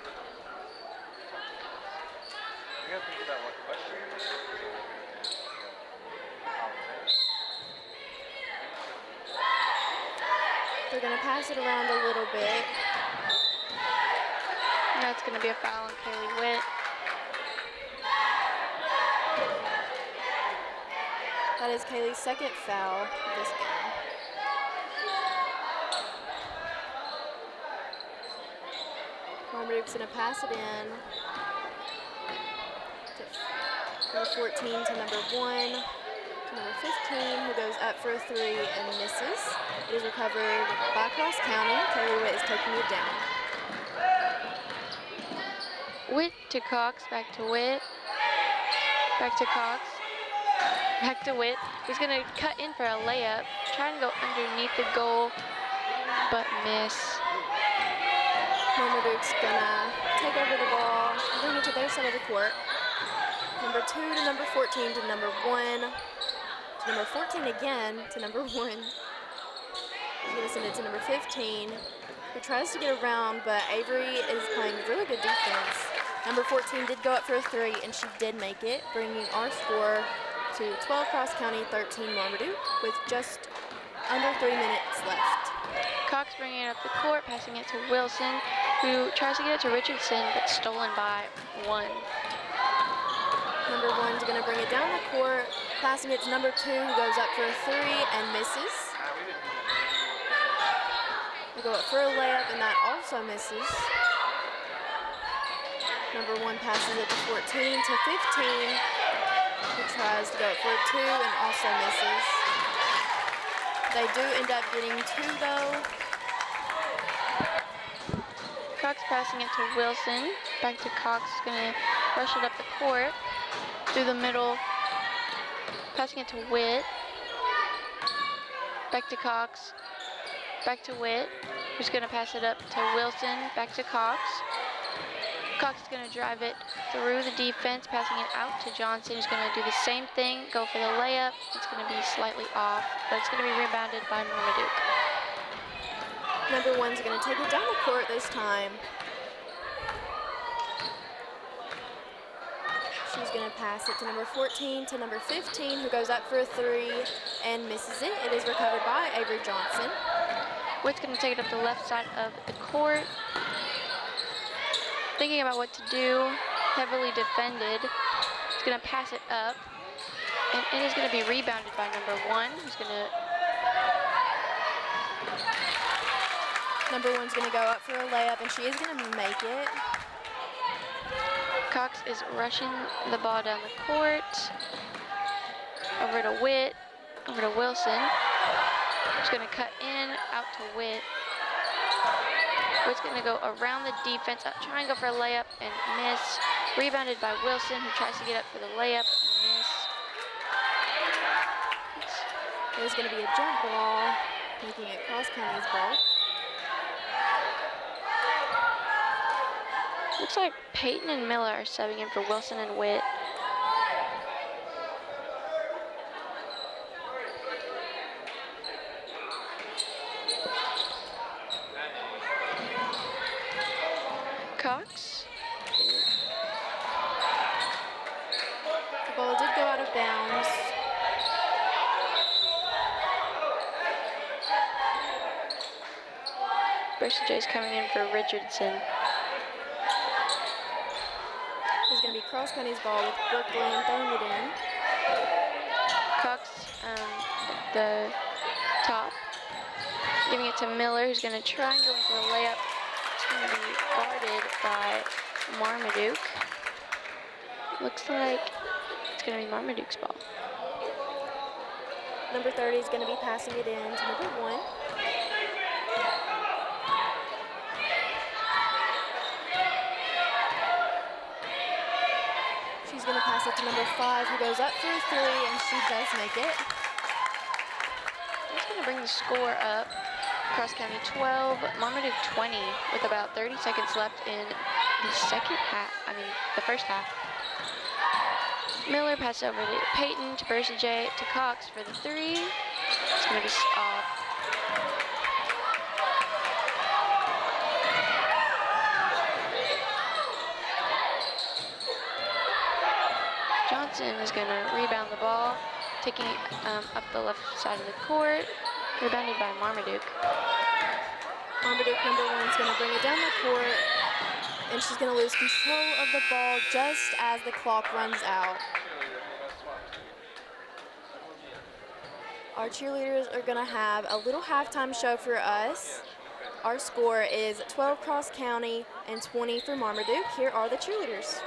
They're going to pass it around a little bit. That's going to be a foul on Kaylee Witt. That is Kaylee's second foul of this game. Marmaduke's going to pass it in to number 14 to number 1 to number 15, who goes up for a 3 and misses. It is recovered by Cross County. Kaylee Witt is taking it down. Witt to Cox, back to Witt, back to Cox, back to Witt. He's going to cut in for a layup, trying to go underneath the goal, but miss. Marmaduke's gonna take over the ball, bring it to their side of the court. Number 2 to number 14 to number 1 to number 14 again to number 1. He's gonna send it to number 15, who tries to get around, but Avery is playing really good defense. Number 14 did go up for a 3, and she did make it, bringing our score to 12 Cross County, 13 Marmaduke, with just under 3 minutes left. Cox bringing it up the court, passing it to Wilson, who tries to get it to Richardson, but stolen by 1. Number 1's gonna bring it down the court, passing it to number 2, who goes up for a 3 and misses. They go up for a layup, and that also misses. Number 1 passes it to 14 to 15, who tries to go up for a 2 and also misses. They do end up getting 2 though. Cox passing it to Wilson, back to Cox, gonna rush it up the court, through the middle, passing it to Witt, back to Cox, back to Witt, who's gonna pass it up to Wilson, back to Cox. Cox is gonna drive it through the defense, passing it out to Johnson, who's gonna do the same thing, go for the layup. It's gonna be slightly off, but it's gonna be rebounded by Marmaduke. Number 1's gonna take it down the court this time. She's gonna pass it to number 14 to number 15, who goes up for a 3 and misses it. It is recovered by Avery Johnson. Witt's gonna take it up the left side of the court. Thinking about what to do, heavily defended. He's gonna pass it up, and it is gonna be rebounded by number 1, who's gonna... Number 1's gonna go up for a layup, and she is gonna make it. Cox is rushing the ball down the court. Over to Witt, over to Wilson. He's gonna cut in, out to Witt. Witt's gonna go around the defense, try and go for a layup and miss. Rebounded by Wilson, who tries to get up for the layup and miss. There's going to be a jump ball, making it cross county's ball. Looks like Peyton and Miller are subbing in for Wilson and Witt. Cox. The ball did go out of bounds. Bristol J's coming in for Richardson. It's going to be cross county's ball with Brooklyn throwing it in. Cox, the top, giving it to Miller, who's going to try and go in for the layup. It's going to be guarded by Marmaduke. Looks like it's going to be Marmaduke's ball. Number 30 is going to be passing it in to number 1. She's going to pass it to number 5, who goes up for a 3, and she does make it. That's going to bring the score up. Cross County 12, Marmaduke 20, with about 30 seconds left in the first half. Miller passes over to Peyton, to Bercy J, to Cox for the 3. It's going to be off. Johnson is going to rebound the ball, taking it up the left side of the court, rebounded by Marmaduke. Marmaduke number 1 is going to bring it down the court, and she's going to lose control of the ball just as the clock runs out. Our cheerleaders are going to have a little halftime show for us. Our score is 12 Cross County and 20 for Marmaduke. Here are the cheerleaders.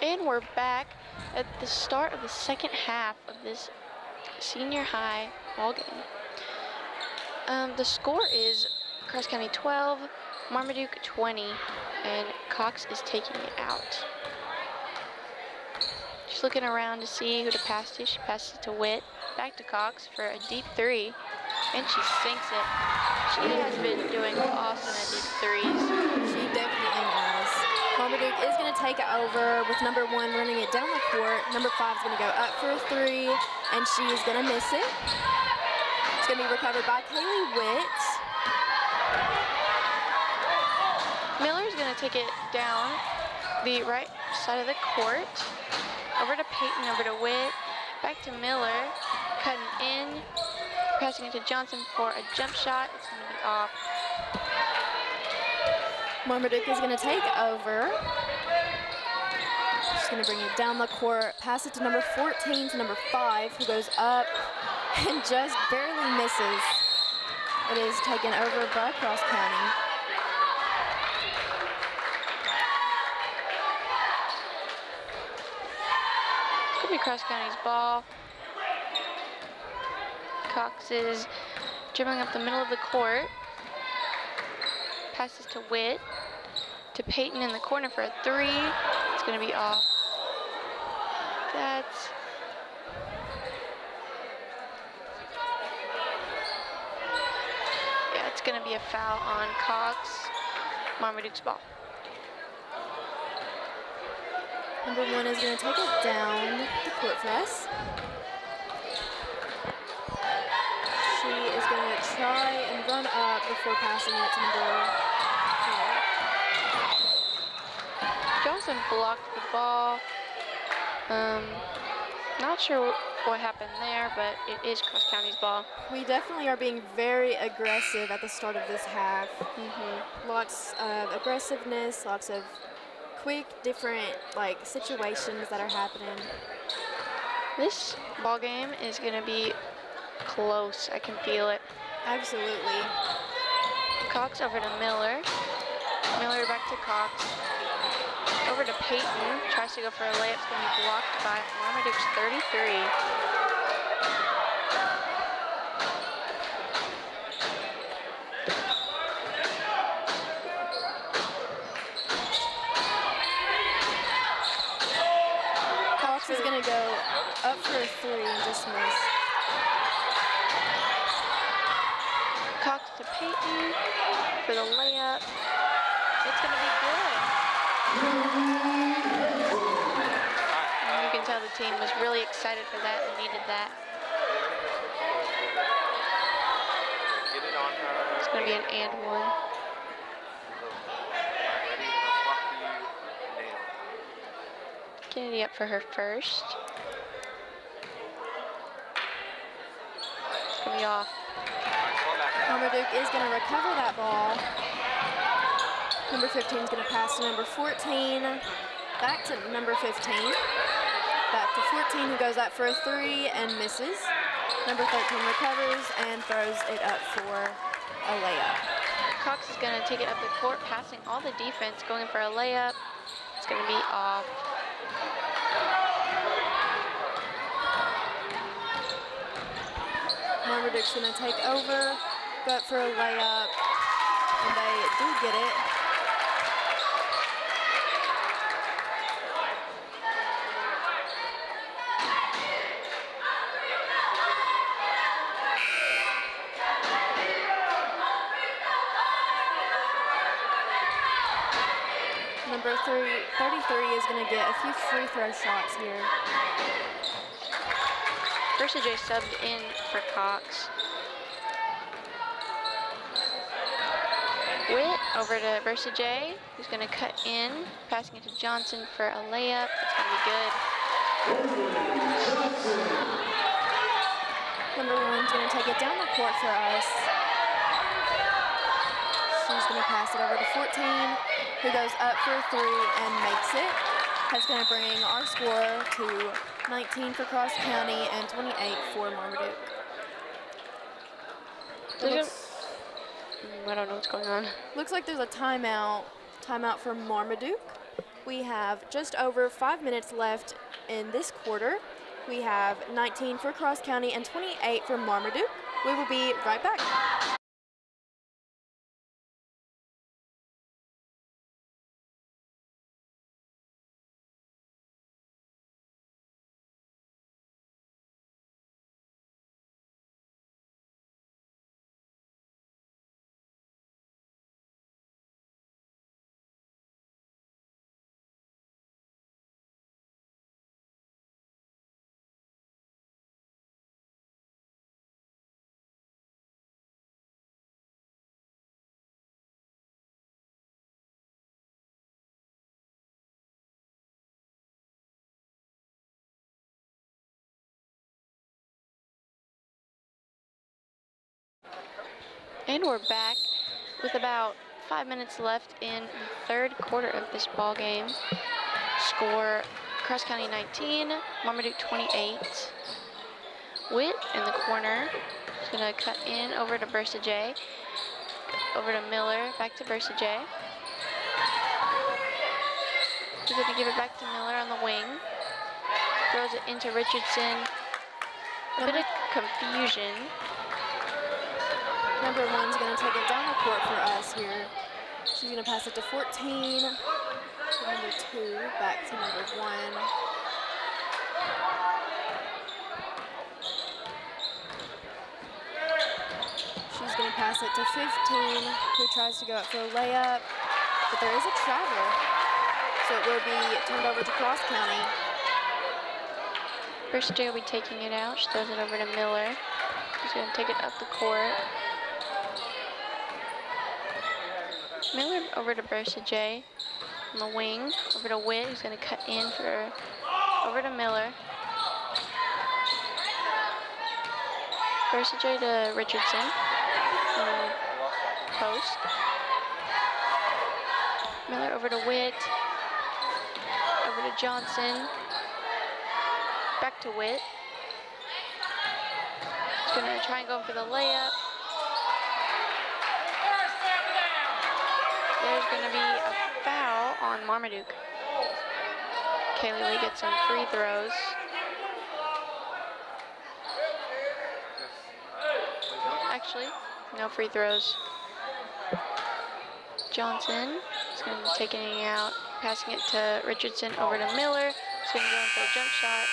And we're back at the start of the second half of this senior high ball game. The score is Cross County 12, Marmaduke 20, and Cox is taking it out. She's looking around to see who to pass to. She passes it to Witt, back to Cox for a deep three, and she sinks it. She has been doing awesome at these threes. She definitely has. Marmaduke is going to take it over with number 1 running it down the court. Number 5 is going to go up for a three, and she is going to miss it. It's going to be recovered by Kaylee Witt. Miller's going to take it down the right side of the court. Over to Peyton, over to Witt, back to Miller, cutting in, passing it to Johnson for a jump shot. It's going to be off. Marmaduke is going to take over. She's going to bring it down the court, pass it to number 14 to number 5, who goes up and just barely misses. It is taken over by Cross County. It's going to be Cross County's ball. Cox is dribbling up the middle of the court. Passes to Witt, to Peyton in the corner for a three. It's going to be off. Yeah, it's going to be a foul on Cox. Marmaduke's ball. Number 1 is going to take it down the court for us. She is going to try and run up before passing it to number 4. Johnson blocked the ball. Not sure what happened there, but it is Cross County's ball. We definitely are being very aggressive at the start of this half. Lots of aggressiveness, lots of quick, different situations that are happening. This ball game is going to be close. I can feel it. Absolutely. Cox over to Miller. Miller back to Cox. Over to Peyton. Tries to go for a layup. It's going to be blocked by Marmaduke's 33. Cox is going to go up for a three and just miss. Cox to Peyton for the layup. It's going to be good. And you can tell the team was really excited for that and needed that. It's going to be an and one. Kennedy up for her first. It's going to be off. Marmaduke is going to recover that ball. Number 15 is going to pass to number 14. Back to number 15. Back to 14, who goes up for a three and misses. Number 13 recovers and throws it up for a layup. Cox is going to take it up the court, passing all the defense, going for a layup. It's going to be off. Marmaduke's going to take over, go up for a layup, and they do get it. Number 33 is going to get a few free throw shots here. Versa J subbed in for Cox. Witt over to Versa J, who's going to cut in, passing it to Johnson for a layup. It's going to be good. Number 1's going to take it down the court for us. She's going to pass it over to 14, who goes up for a three and makes it. That's going to bring our score to 19 for Cross County and 28 for Marmaduke. I don't know what's going on. Looks like there's a timeout. Timeout for Marmaduke. We have just over 5 minutes left in this quarter. We have 19 for Cross County and 28 for Marmaduke. We will be right back. And we're back with about 5 minutes left in the third quarter of this ball game. Score, Cross County 19, Marmaduke 28. Witt in the corner. He's gonna cut in over to Bursa J. Over to Miller, back to Bursa J. He's gonna give it back to Miller on the wing. Throws it into Richardson. A bit of confusion. Number 1's going to take it down the court for us here. She's going to pass it to 14, to number 2, back to number 1. She's going to pass it to 15, who tries to go up for a layup, but there is a travel, so it will be turned over to Cross County. Bursa J will be taking it out. She throws it over to Miller. He's going to take it up the court. Miller over to Bursa J on the wing, over to Witt, who's going to cut in for, over to Miller. Bursa J to Richardson, post. Miller over to Witt, over to Johnson, back to Witt. He's going to try and go for the layup. There's going to be a foul on Marmaduke. Kaylee Lee gets some free throws. Actually, no free throws. Johnson is going to be taking it out, passing it to Richardson over to Miller. He's going to go in for a jump shot.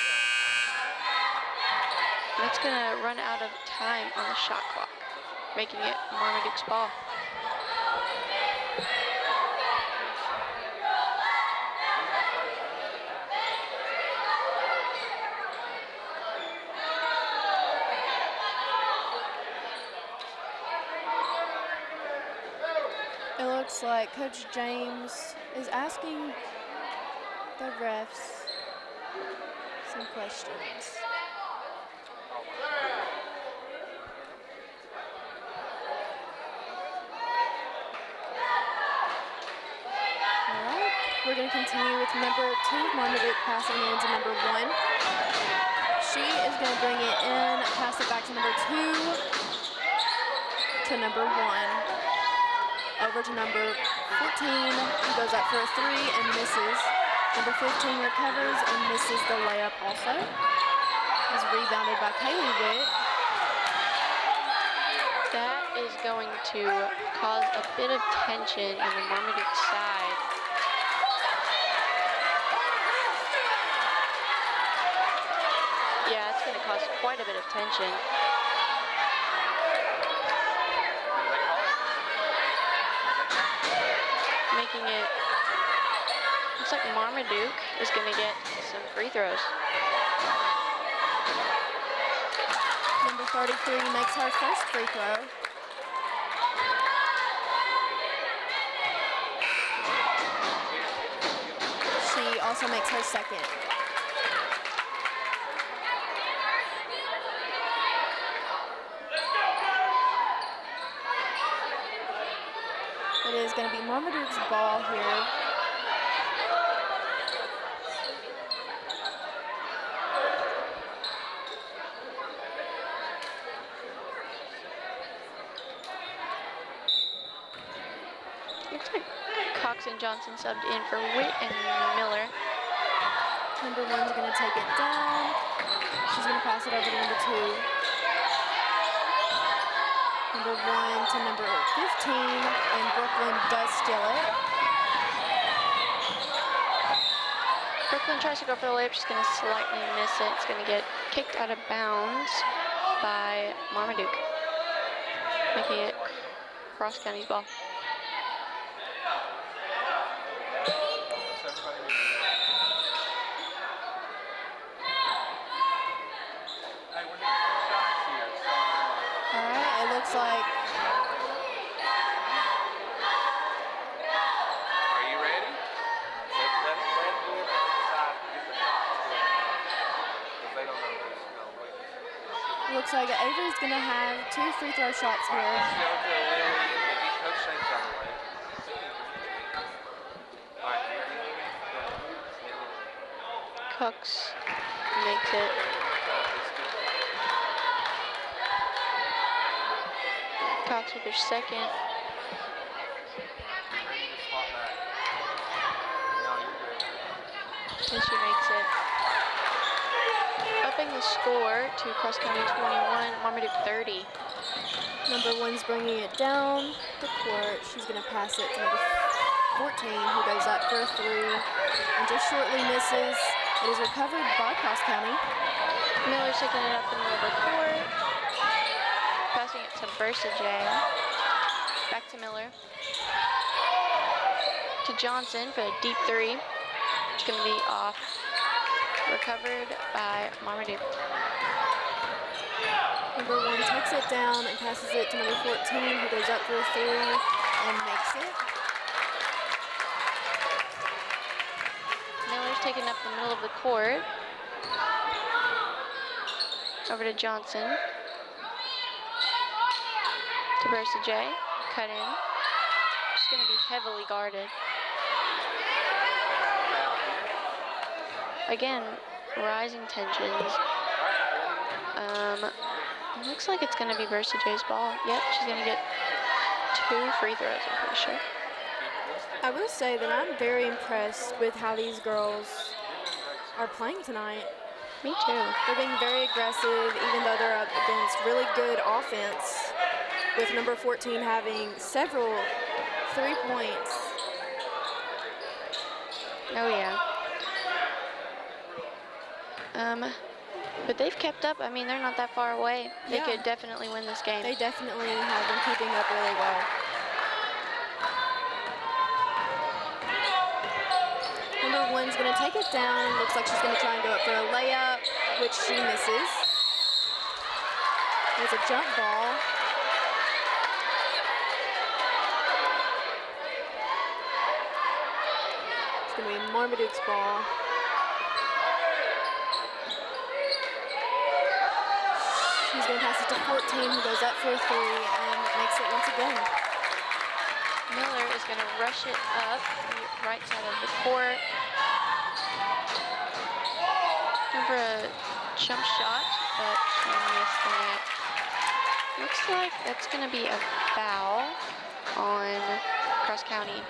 That's going to run out of time on the shot clock, making it Marmaduke's ball. It looks like Coach James is asking the refs some questions. Alright, we're going to continue with number 2, Marmaduke, passing it into number 1. She is going to bring it in, pass it back to number 2, to number 1. Over to number 14, who goes up for a 3 and misses. Number 15 recovers and misses the layup also. Is rebounded by Kaylee Witt. That is going to cause a bit of tension on the Marmaduke side. Yeah, it's going to cause quite a bit of tension. Making it, looks like Marmaduke is going to get some free throws. Number 33 makes her first free throw. She also makes her second. It is going to be Marmaduke's ball here. Looks like Cox Jackson Johnson subbed in for Witt and Miller. Number 1's going to take it down. She's going to pass it over to number 2. Number 1 to number 15, and Brooklyn does steal it. Brooklyn tries to go for the layup. She's going to slightly miss it. It's going to get kicked out of bounds by Marmaduke, making it Cross County's ball. All right, it looks like. Are you ready? Let whoever decide to get the shots because they don't know who's going to win. Looks like Avery's going to have 2 free throw shots here. Let's go to Lily and get Coach Shane's on the way. All right, you ready? Go ahead. Cooks makes it. Cox with her second. Ready to swap back. No, you're good. And she makes it. Upping the score to Cross County 21, Marmaduke 30. Number 1's bringing it down the court. She's going to pass it to number 14, who goes up for a 3 and just shortly misses. It is recovered by Cross County. Miller's taking it up the middle of the court. Passing it to Versa J. Back to Miller. To Johnson for a deep 3. It's going to be off. Recovered by Marmaduke. Number 1 takes it down and passes it to number 14, who goes up for a 3 and makes it. Miller's taking up the middle of the court. Over to Johnson. To Versa J. Cut in. She's going to be heavily guarded. Again, rising tensions. Looks like it's going to be Versa J's ball. Yep, she's going to get 2 free throws, I'm pretty sure. I will say that I'm very impressed with how these girls are playing tonight. Me too. They're being very aggressive, even though they're up against really good offense, with number 14 having several 3 points. Oh, yeah. But they've kept up. I mean, they're not that far away. They Yeah. could definitely win this game. They definitely have been keeping up really well. Number 1's going to take it down. Looks like she's going to try and go up for a layup, which she misses. There's a jump ball. It's going to be Marmaduke's ball. She's going to pass it to 14, who goes up for a 3 and makes it once again. Miller is going to rush it up the right side of the court. Going for a jump shot, but she missed the net. Looks like that's going to be a foul on Cross County.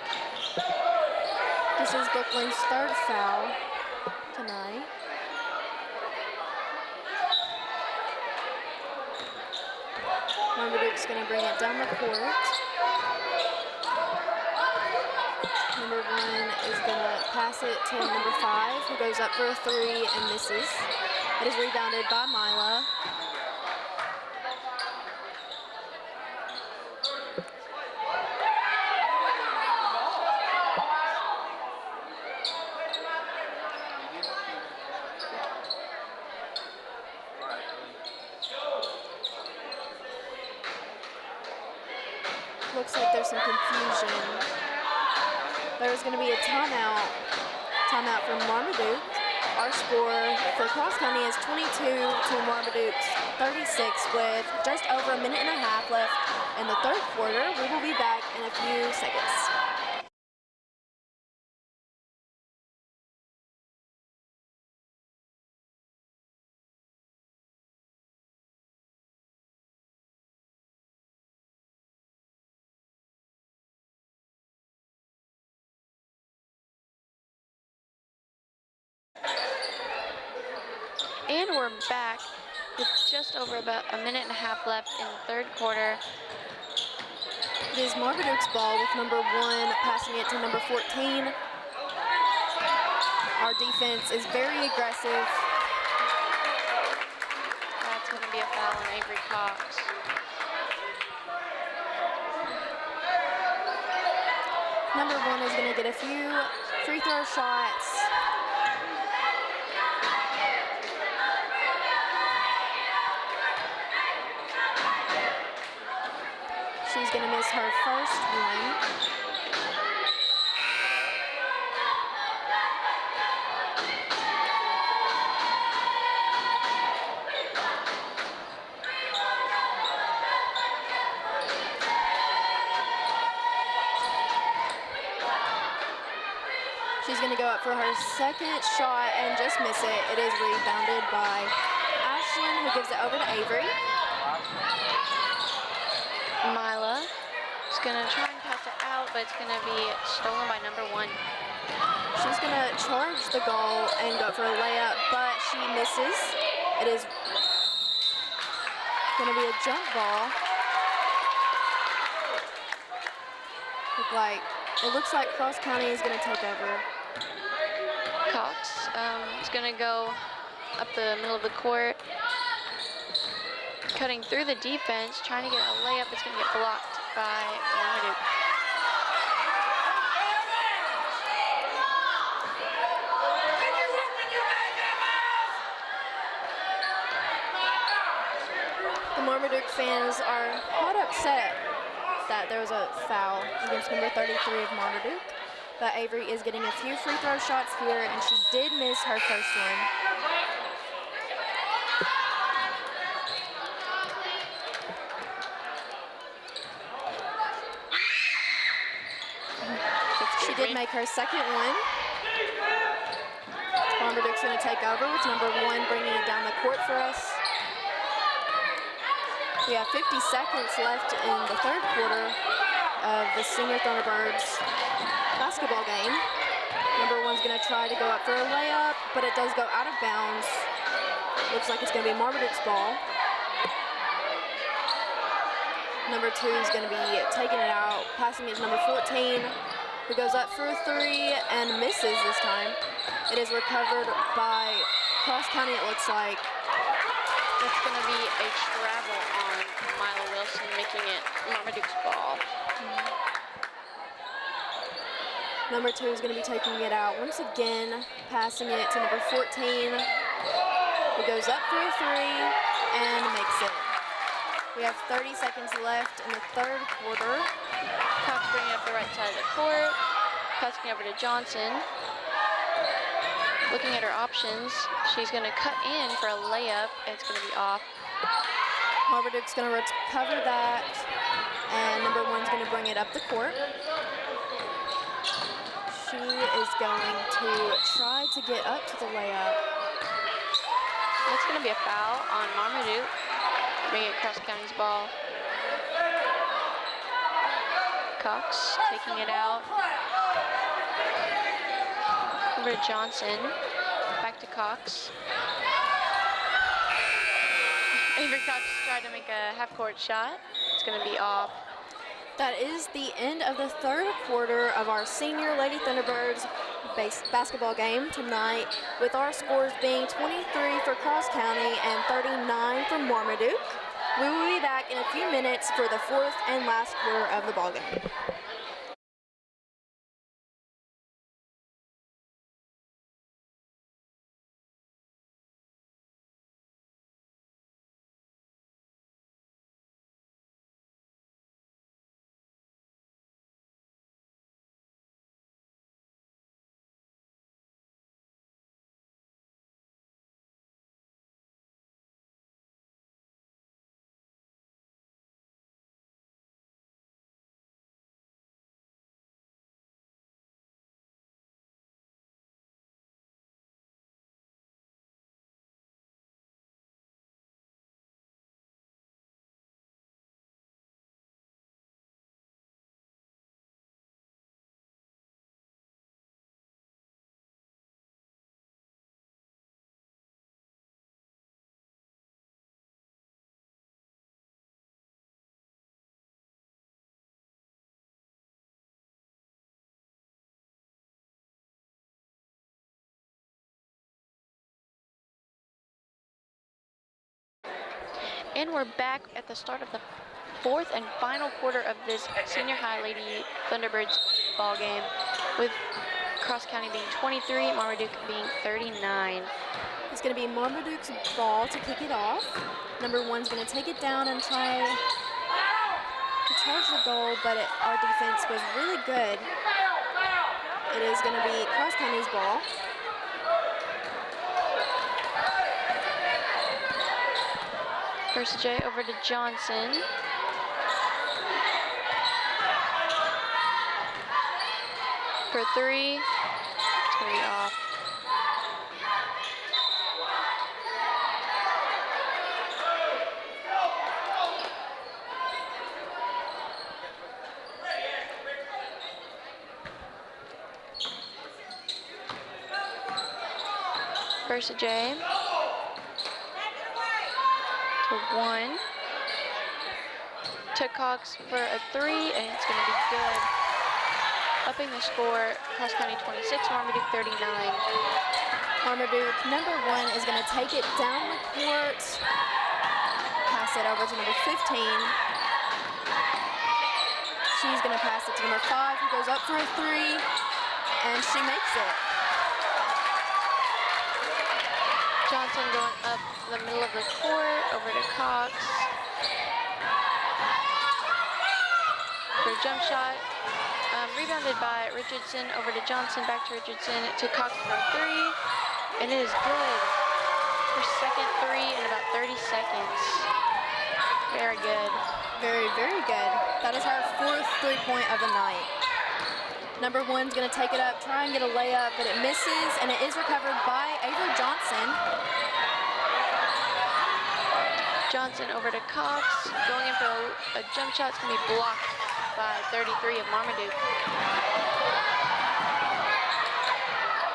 This is Brooklyn's 3rd foul tonight. Marmaduke's going to bring it down the court. Number 1 is going to pass it to number 5, who goes up for a 3 and misses. It is rebounded by Mila. Looks like there's some confusion. There's going to be a timeout. Timeout from Marmaduke. Our score for Cross County is 22 to Marmaduke's 36 with just over a minute and a half left in the 3rd quarter. We will be back in a few seconds. And we're back with just over about a minute and a half left in the third quarter. It is Marmaduke's ball with number 1 passing it to number 14. Our defense is very aggressive. That's going to be a foul on Avery Cox. Number 1 is going to get a few free throw shots. She's going to miss her first one. She's going to go up for her second shot and just miss it. It is rebounded by Ashlyn, who gives it over to Avery. Mila is going to try and pass it out, but it's going to be stolen by number 1. She's going to charge the goal and go for a layup, but she misses. It is going to be a jump ball. It looks like Cross County is going to take over. Cox is going to go up the middle of the court, cutting through the defense, trying to get a layup. It's going to get blocked by Marmaduke. The Marmaduke fans are quite upset that there was a foul against number 33 of Marmaduke. But Avery is getting a few free throw shots here, and she did miss her first one. She did make her second one. Marmaduke's going to take over with number 1 bringing it down the court for us. We have 50 seconds left in the third quarter of the Senior Thunderbirds basketball game. Number 1's going to try to go up for a layup, but it does go out of bounds. Looks like it's going to be Marmaduke's ball. Number 2 is going to be taking it out, passing it to number 14, who goes up for a 3 and misses this time. It is recovered by Cross County, it looks like. That's going to be a travel on Mila Wilson, making it Marmaduke's ball. Number 2 is going to be taking it out once again, passing it to number 14, who goes up for a 3 and makes it. We have 30 seconds left in the third quarter. Cox bringing it up the right side of the court, passing over to Johnson. Looking at her options, she's going to cut in for a layup, and it's going to be off. Marmaduke's going to recover that, and number 1's going to bring it up the court. She is going to try to get up to the layup. That's going to be a foul on Marmaduke, bringing it Cross County's ball. Cox taking it out. Over to Johnson, back to Cox. Avery Cox tried to make a half-court shot. It's going to be off. That is the end of the third quarter of our Senior Lady Thunderbirds basketball game tonight, with our scores being 23 for Cross County and 39 for Marmaduke. We will be back in a few minutes for the fourth and last quarter of the ball game. And we're back at the start of the fourth and final quarter of this senior high Lady Thunderbirds ball game, with Cross County being 23, Marmaduke being 39. It's going to be Marmaduke's ball to kick it off. Number 1's going to take it down and try to charge the goal, but our defense was really good. It is going to be Cross County's ball. First J over to Johnson. For 3, it's going to be off. First J to 1. To Cox for a 3, and it's going to be good. Upping the score, Cross County 26, Marmaduke 39. Marmaduke, number 1, is going to take it down the court, pass it over to number 15. She's going to pass it to number 5, who goes up for a 3, and she makes it. Johnson going up the middle of the court, over to Cox. For a jump shot. Rebounded by Richardson, over to Johnson, back to Richardson, to Cox for a 3, and it is good. Her second 3 in about 30 seconds. Very good. Very, very good. That is our 4th 3-point of the night. Number 1's going to take it up, try and get a layup, but it misses, and it is recovered by Ava Johnson. Johnson over to Cox, going in for a jump shot. It's going to be blocked by 33 of Marmaduke.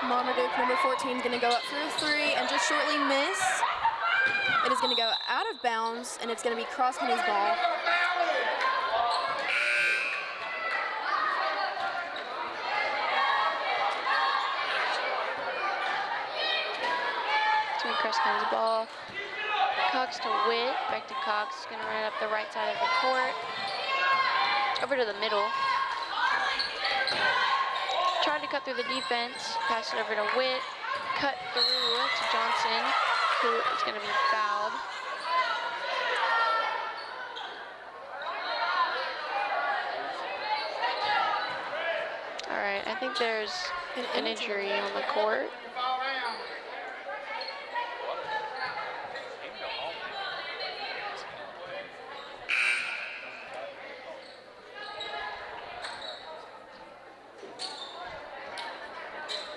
Marmaduke, number 14, is going to go up for a 3 and just shortly miss. It is going to go out of bounds, and it's going to be Cross County's ball. It's going to be Cross County's ball. Cox to Witt, back to Cox. Going to run it up the right side of the court. Over to the middle. Tried to cut through the defense. Pass it over to Witt. Cut through to Johnson, who is going to be fouled. All right, I think there's an injury on the court.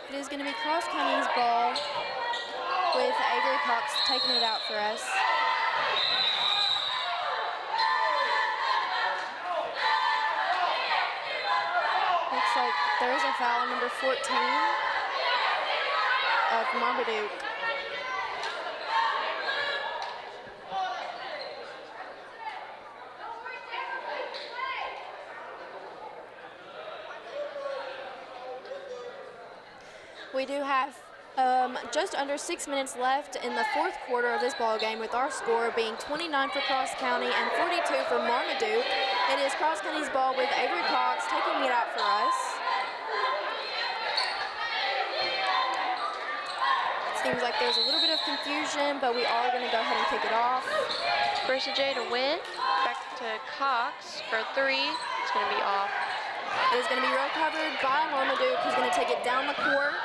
It is going to be Cross County's ball, with Avery Cox taking it out for us. Looks like there is a foul on number 14 of Marmaduke. We do have just under 6 minutes left in the 4th quarter of this ball game, with our score being 29 for Cross County and 42 for Marmaduke. It is Cross County's ball, with Avery Cox taking it out for us. Seems like there's a little bit of confusion, but we are going to go ahead and kick it off. First J to Witt, back to Cox for a 3. It's going to be off. It is going to be recovered by Marmaduke, who's going to take it down the court.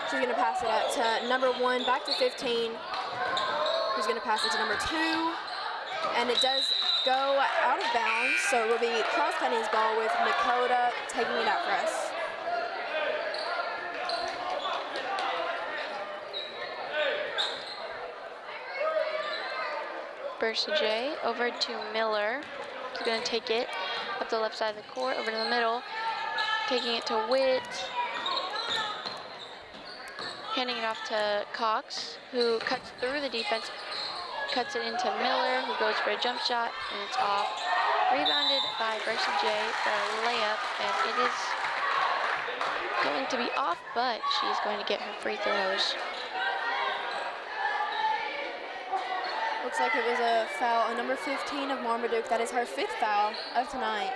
She's going to pass it up to number 1, back to 15, who's going to pass it to number 2. And it does go out of bounds, so it will be Cross County's ball, with Nakota taking it out for us. Bursa J over to Miller. He's going to take it up the left side of the court, over to the middle, taking it to Witt, handing it off to Cox, who cuts through the defense, cuts it into Miller, who goes for a jump shot, and it's off. Rebounded by Bursa J for a layup, and it is going to be off, but she's going to get her free throws. Looks like it was a foul on number 15 of Marmaduke. That is her 5th foul of tonight.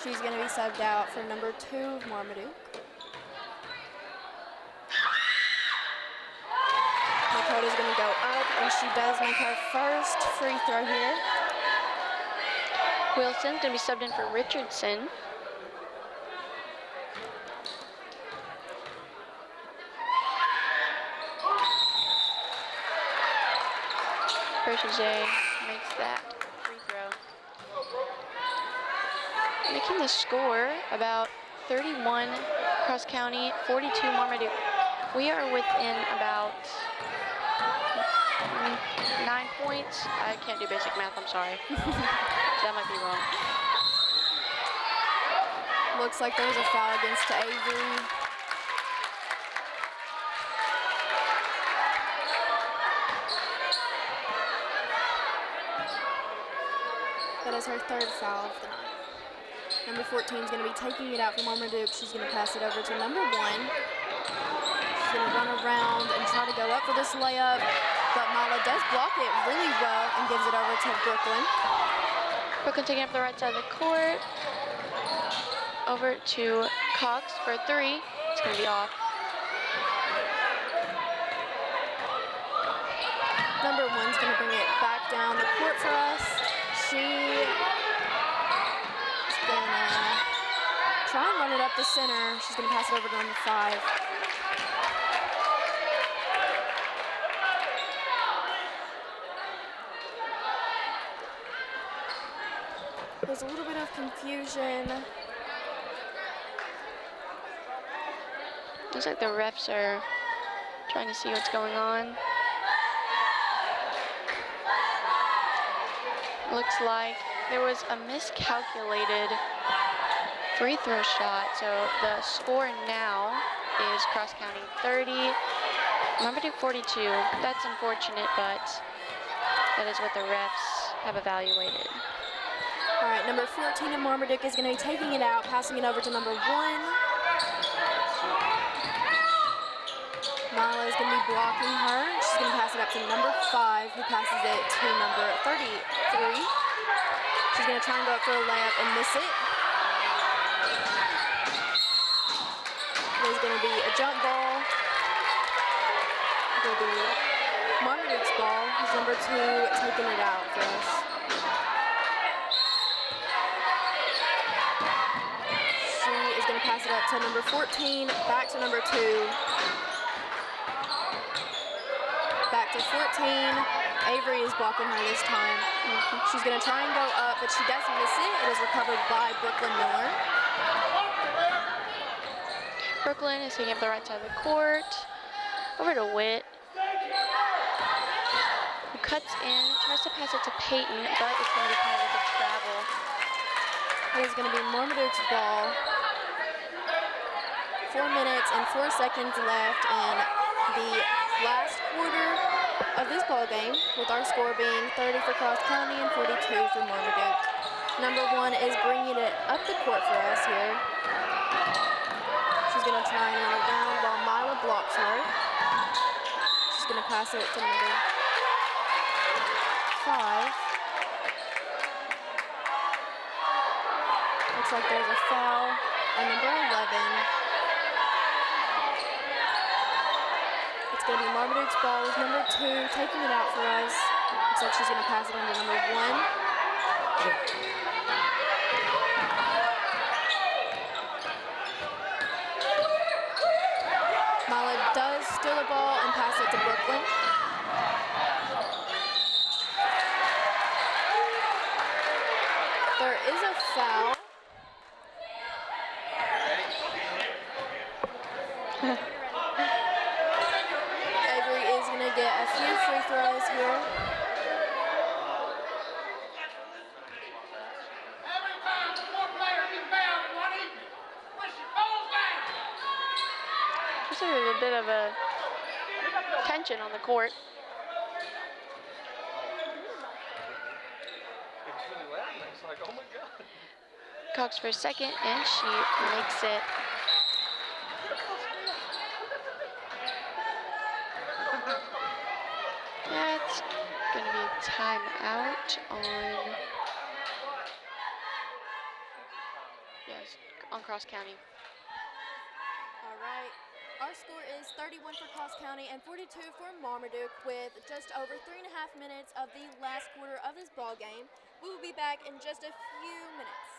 She's going to be subbed out for number 2 of Marmaduke. Dakota's going to go up, and she does make her first free throw here. Wilson's going to be subbed in for Richardson. Protege makes that free throw. Making the score about 31 Cross County, 42 Marmaduke. We are within about 9 points. I can't do basic math, I'm sorry. That might be wrong. Looks like there's a foul against Avery. That is her 3rd foul of the night. Number 14 is going to be taking it out from Marmaduke. She's going to pass it over to number 1. She's going to run around and try to go up for this layup, but Mala does block it really well and gives it over to Brooklyn. Brooklyn taking up the right side of the court. Over to Cox for 3. It's going to be off. Number 1's going to bring it back down the court for us. She is going to try and run it up the center. She's going to pass it over to number 5. There's a little bit of confusion. Looks like the refs are trying to see what's going on. Looks like there was a miscalculated free throw shot. So the score now is Cross County 30, Marmaduke 42. That's unfortunate, but that is what the refs have evaluated. All right, number 14 of Marmaduke is going to be taking it out, passing it over to number 1. Mala is going to be blocking her. She's going to pass it up to number 5, who passes it to number 33. She's going to try and go up for a layup and miss it. There's going to be a jump ball. It'll be Marmaduke's ball. Who's number 2 taking it out for us. She is going to pass it up to number 14, back to number 2. Back to 14. Avery is blocking her this time. She's going to try and go up, but she does miss it. It is recovered by Brooklyn Miller. Brooklyn is taking up the right side of the court. Over to Witt. Who cuts in, tries to pass it to Peyton, but it's going to be kind of like a travel. It is going to be Marmaduke's ball. 4 minutes and 4 seconds left in the last quarter of this ball game, with our score being 30 for Cross County and 42 for Marmaduke. Number 1 is bringing it up the court for us here. She's going to try and run around while Mila blocks her. She's going to pass it to number 5. Looks like there's a foul on number 11. It's going to be Marmaduke's ball with number 2 taking it out for us. Looks like she's going to pass it on to number 1. Mala does steal the ball and pass it to Brooklyn. There is a foul. Avery is going to get a few free throws here. There's a bit of a tension on the court. It's like, oh my God. Cox for a second, and she makes it. That's going to be a timeout on, yes, on Cross County. All right. Our score is 31 for Cross County and 42 for Marmaduke with just over 3.5 minutes of the last quarter of this ball game. We will be back in just a few minutes.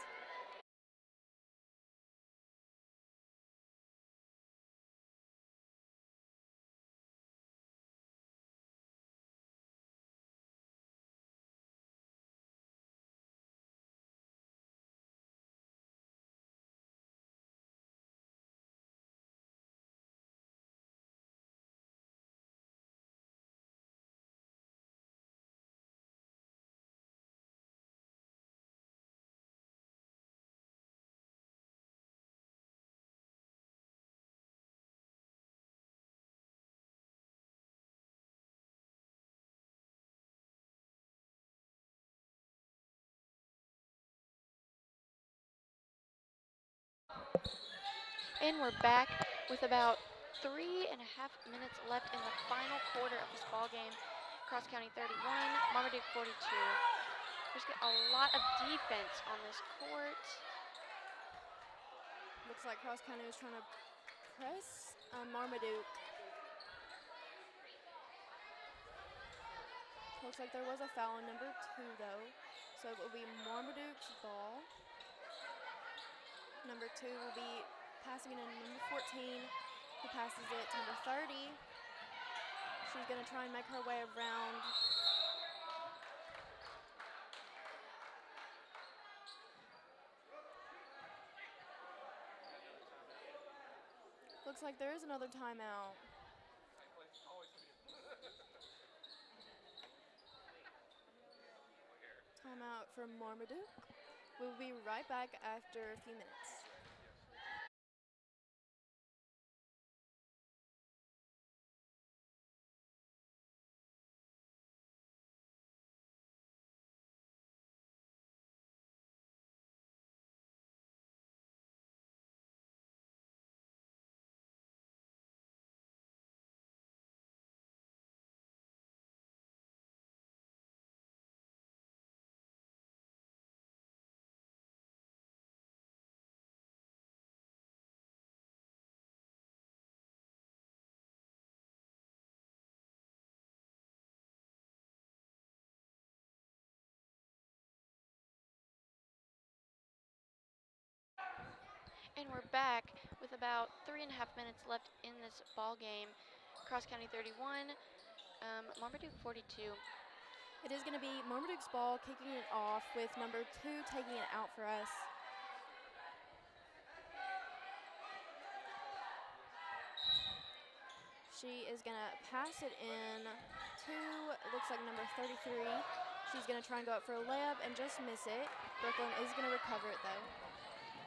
And we're back with about 3.5 minutes left in the final quarter of this ball game. Cross County 31, Marmaduke 42. There's a lot of defense on this court. Looks like Cross County was trying to press Marmaduke. Looks like there was a foul on number 2 though. So it will be Marmaduke's ball. Number 2 will be passing it in number 14, who passes it to number 30. She's going to try and make her way around. Looks like there is another timeout. Timeout for Marmaduke. We'll be right back after a few minutes. And we're back with about 3.5 minutes left in this ball game. Cross County 31, Marmaduke 42. It is going to be Marmaduke's ball kicking it off with number 2 taking it out for us. She is going to pass it in to, it looks like number 33. She's going to try and go up for a layup and just miss it. Brooklyn is going to recover it though.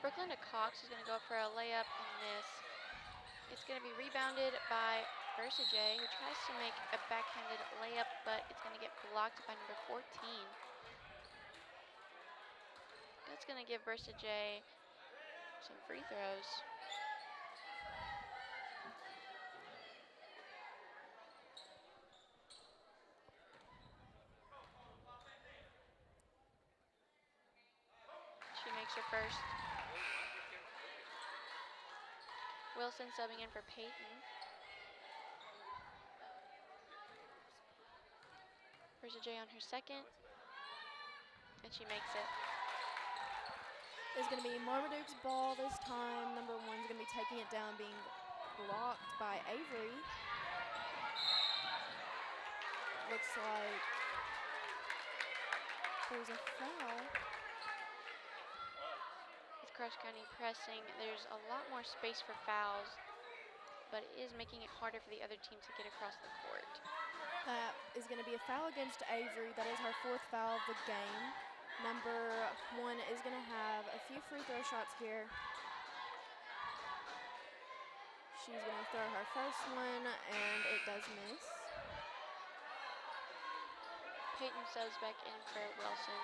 Brooklyn to Cox is going to go up for a layup and miss. It's going to be rebounded by J, who tries to make a backhanded layup, but it's going to get blocked by number 14. That's going to give J some free throws. She makes her first. Wilson subbing in for Peyton. J on her second, and she makes it. It's going to be Marmaduke's ball this time. Number 1's going to be taking it down, being blocked by Avery. Looks like there's a foul. With Cross County pressing, there's a lot more space for fouls, but it is making it harder for the other team to get across the court. That is going to be a foul against Avery. That is her 4th foul of the game. Number 1 is going to have a few free throw shots here. She's going to throw her first one, and it does miss. Peyton subs back in for Wilson.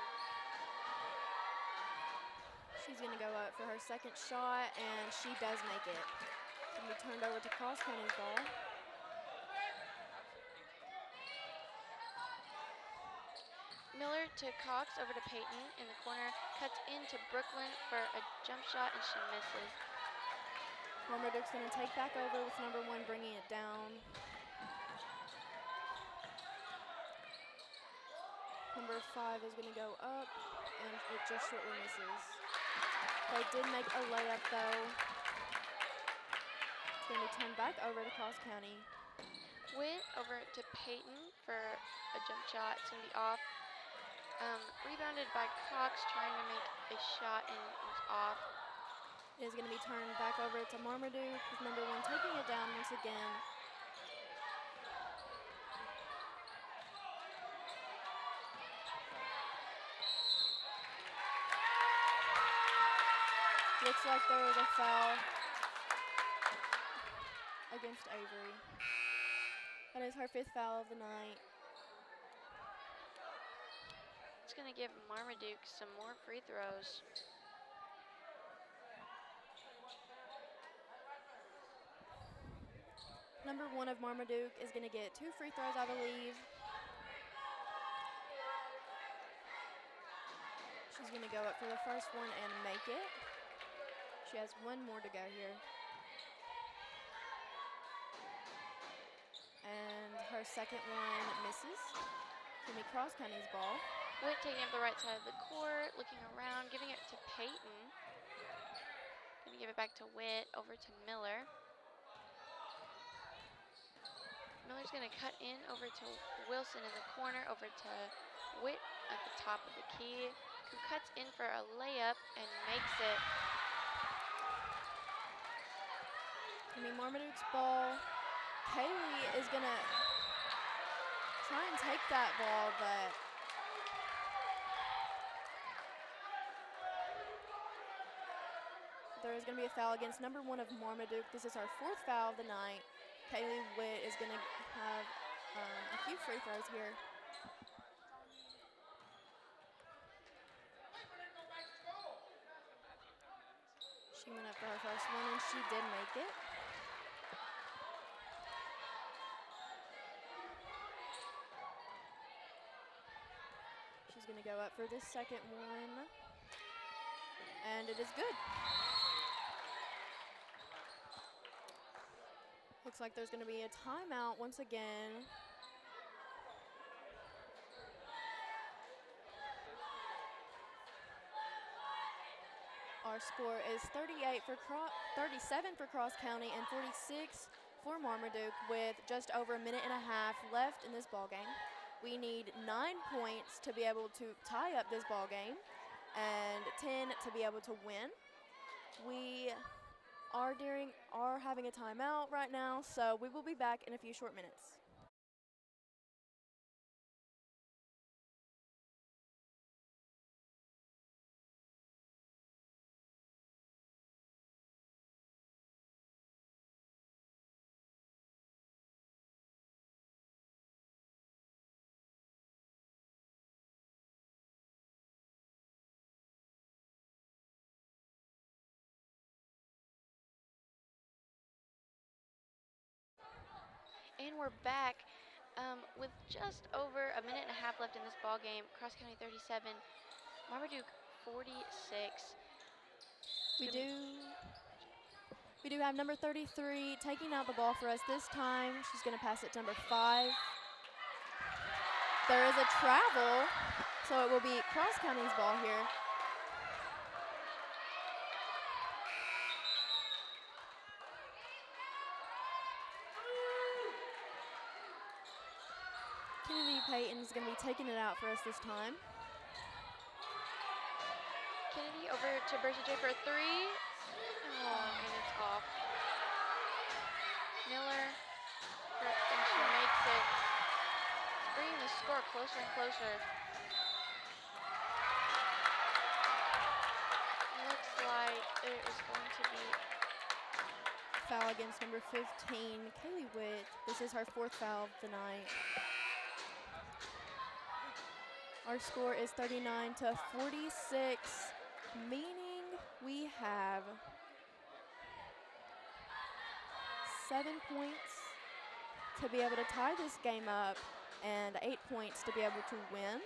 She's going to go up for her second shot, and she does make it. It's going to be turned over to Cross County's ball. Miller to Cox, over to Peyton in the corner, cuts into Brooklyn for a jump shot, and she misses. Marmaduke's going to take back over with number 1, bringing it down. Number 5 is going to go up, and it just shortly misses. They did make a layup, though. It's going to be turned back over to Cross County. Witt over to Peyton for a jump shot. It's going to be off. Rebounded by Cox, trying to make a shot, and it was off. It is going to be turned back over to Marmaduke, with number 1 taking it down once again. Looks like there was a foul against Avery. That is her 5th foul of the night. It's going to give Marmaduke some more free throws. Number 1 of Marmaduke is going to get 2 free throws, I believe. She's going to go up for the first one and make it. She has 1 more to go here. And her second one misses. It's going to be Cross County's ball. Witt taking up the right side of the court, looking around, giving it to Peyton. Going to give it back to Witt, over to Miller. Miller's going to cut in over to Wilson in the corner, over to Witt at the top of the key, who cuts in for a layup and makes it. I mean, Marmaduke's ball. Kaylee is going to try and take that ball, but there is going to be a foul against number 1 of Marmaduke. This is our 4th foul of the night. Kaylee Witt is going to have a few free throws here. She went up for her first one, and she did make it. She's going to go up for this second one, and it is good. Looks like there's going to be a timeout once again. Our score is 37 for Cross County and 46 for Marmaduke, with just over a minute and a half left in this ball game. We need 9 points to be able to tie up this ball game and 10 to be able to win. We are having a timeout right now, so we will be back in a few short minutes. And we're back with just over a minute and a half left in this ball game. Cross County 37, Marmaduke 46. We do have number 33 taking out the ball for us this time. She's going to pass it to number 5. There is a travel, so it will be Cross County's ball here. Kennedy Payton's going to be taking it out for us this time. Kennedy over to Bercy J for a 3. Oh, and it's off. Miller, and she makes it. It's bringing the score closer and closer. Looks like it is going to be Foul against number 15, Kaylee Witt. This is her 4th foul of the night. Our score is 39 to 46, meaning We have 7 points to be able to tie this game up and 8 points to be able to win.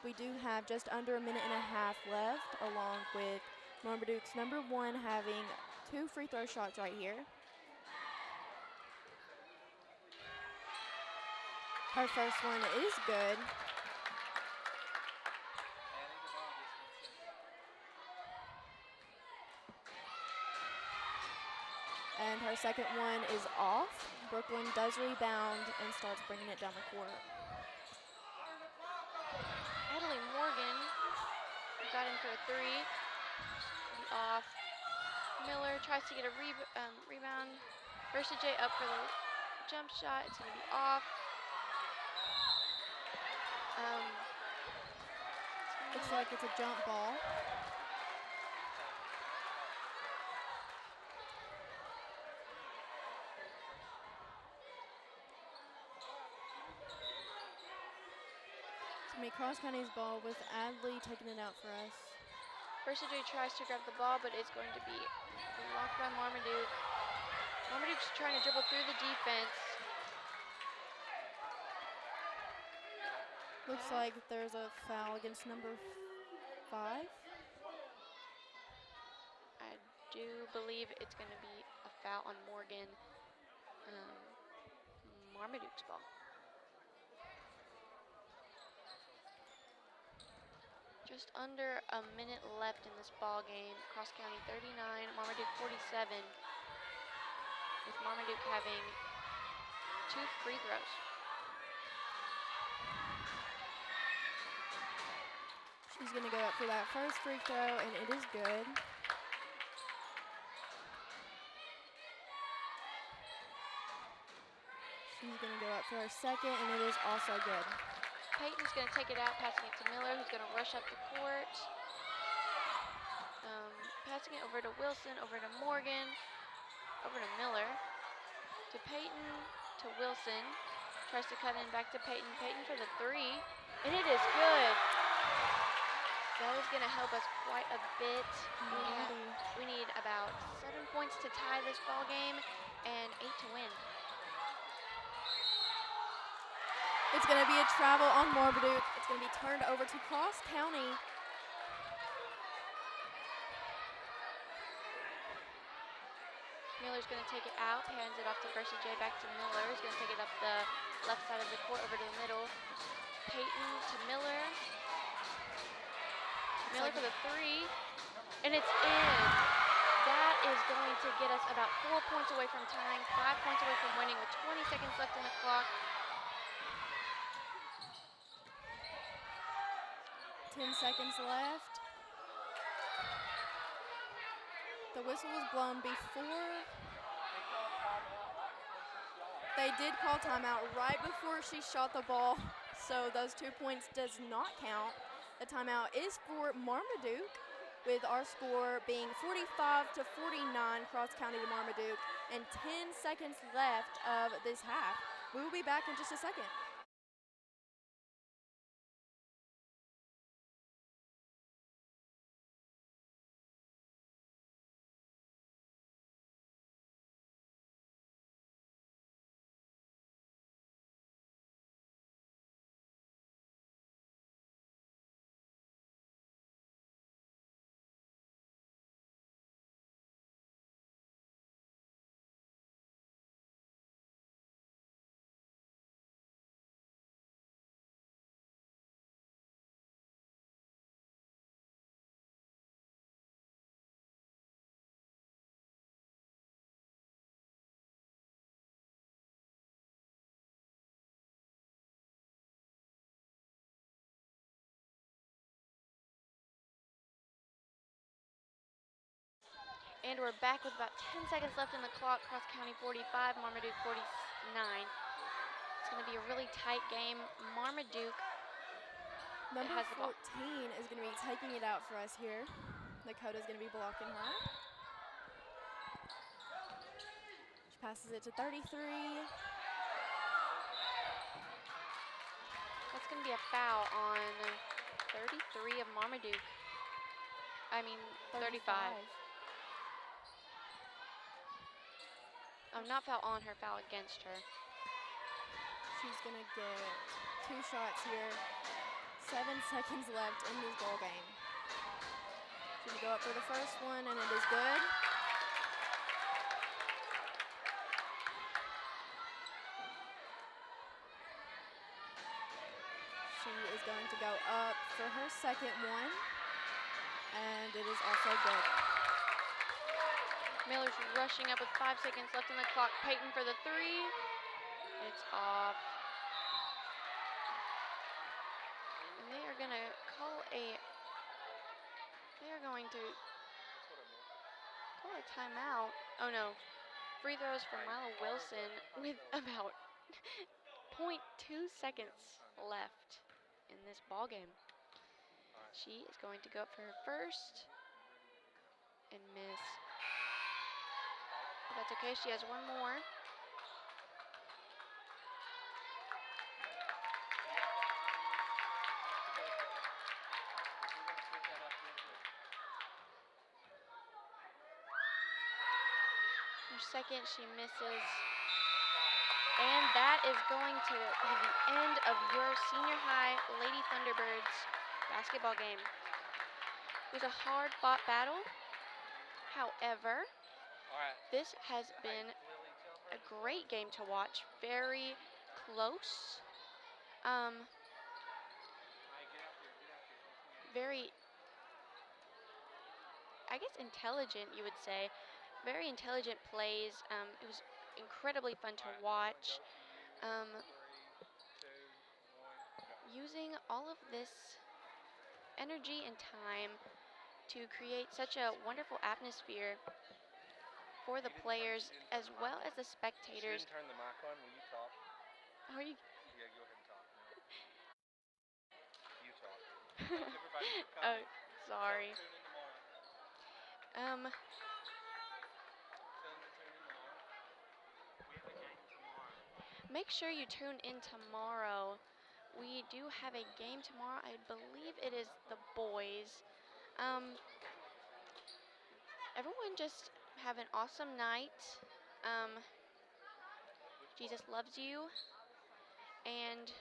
We do have just under a minute and a half left, along with Marmaduke's number 1 having 2 free throw shots right here. Her first one is good. And her second one is off. Brooklyn does rebound and starts bringing it down the court. Adelie Morgan got in for a 3. Off. Miller tries to get a rebound. Versa J up for the jump shot. It's going to be off. Looks like it's a jump ball. It's going to be Cross County's ball with Adley taking it out for us. Versa J tries to grab the ball, but it's going to be blocked by Marmaduke. Marmaduke's trying to dribble through the defense. Looks like there's a foul against number 5. I do believe it's going to be a foul on Morgan. Marmaduke's ball. Just under a minute left in this ball game. Cross County 39, Marmaduke 47. With Marmaduke having 2 free throws. She's going to go up for that first free throw, and it is good. She's going to go up for her second, and it is also good. Peyton's going to take it out, passing it to Miller, who's going to rush up the court. Passing it over to Wilson, over to Morgan, over to Miller, to Peyton, to Wilson. Tries to cut in back to Peyton. Peyton for the 3, and it is good. That is going to help us quite a bit. We need about 7 points to tie this ball game and 8 to win. It's going to be a travel on Marmaduke. It's going to be turned over to Cross County. Miller's going to take it out, hands it off to Versa J, back to Miller. He's going to take it up the left side of the court over to the middle. Peyton to Miller. Miller for the 3, and it's in. That is going to get us about 4 points away from tying, 5 points away from winning with 20 seconds left on the clock. 10 seconds left. The whistle was blown before. They did call timeout right before she shot the ball, so those 2 points does not count. The timeout is for Marmaduke, with our score being 45-49, Cross County to Marmaduke, and 10 seconds left of this half. We will be back in just a second. And we're back with about 10 seconds left in the clock. Cross County 45, Marmaduke 49. It's going to be a really tight game. Marmaduke Number has the ball. 14 is going to be taking it out for us here. Dakota's going to be blocking her. She passes it to 33. That's going to be a foul on 33 of Marmaduke. I mean, 35. Oh, not foul on her, foul against her. She's going to get 2 shots here. 7 seconds left in this ball game. She's going to go up for the first one, and it is good. She is going to go up for her second one, and it is also good. Miller's rushing up with 5 seconds left on the clock. Peyton for the 3. It's off. And they are going to call a, they are going to call a timeout. Oh no, free throws for Milo Wilson with about 0.2 seconds left in this ball game. She is going to go up for her first and miss. But that's okay, she has one more. Her second, she misses. And that is going to be the end of your senior high Lady Thunderbirds basketball game. It was a hard-fought battle. However, this has been a great game to watch. Very close. Very, I guess, intelligent, you would say. Very intelligent plays. It was incredibly fun to watch. Using all of this energy and time to create such a wonderful atmosphere for the players as well as the spectators. You didn't turn the mic on. Will you talk? Are you? Yeah, go ahead and talk now. You talk. Everybody for Oh, coming. sorry. Tune in tomorrow. Um, Tell them to tune in tomorrow. We have a game tomorrow. Make sure you tune in tomorrow. We do have a game tomorrow. I believe it is the boys. Everyone just have an awesome night. Jesus loves you. And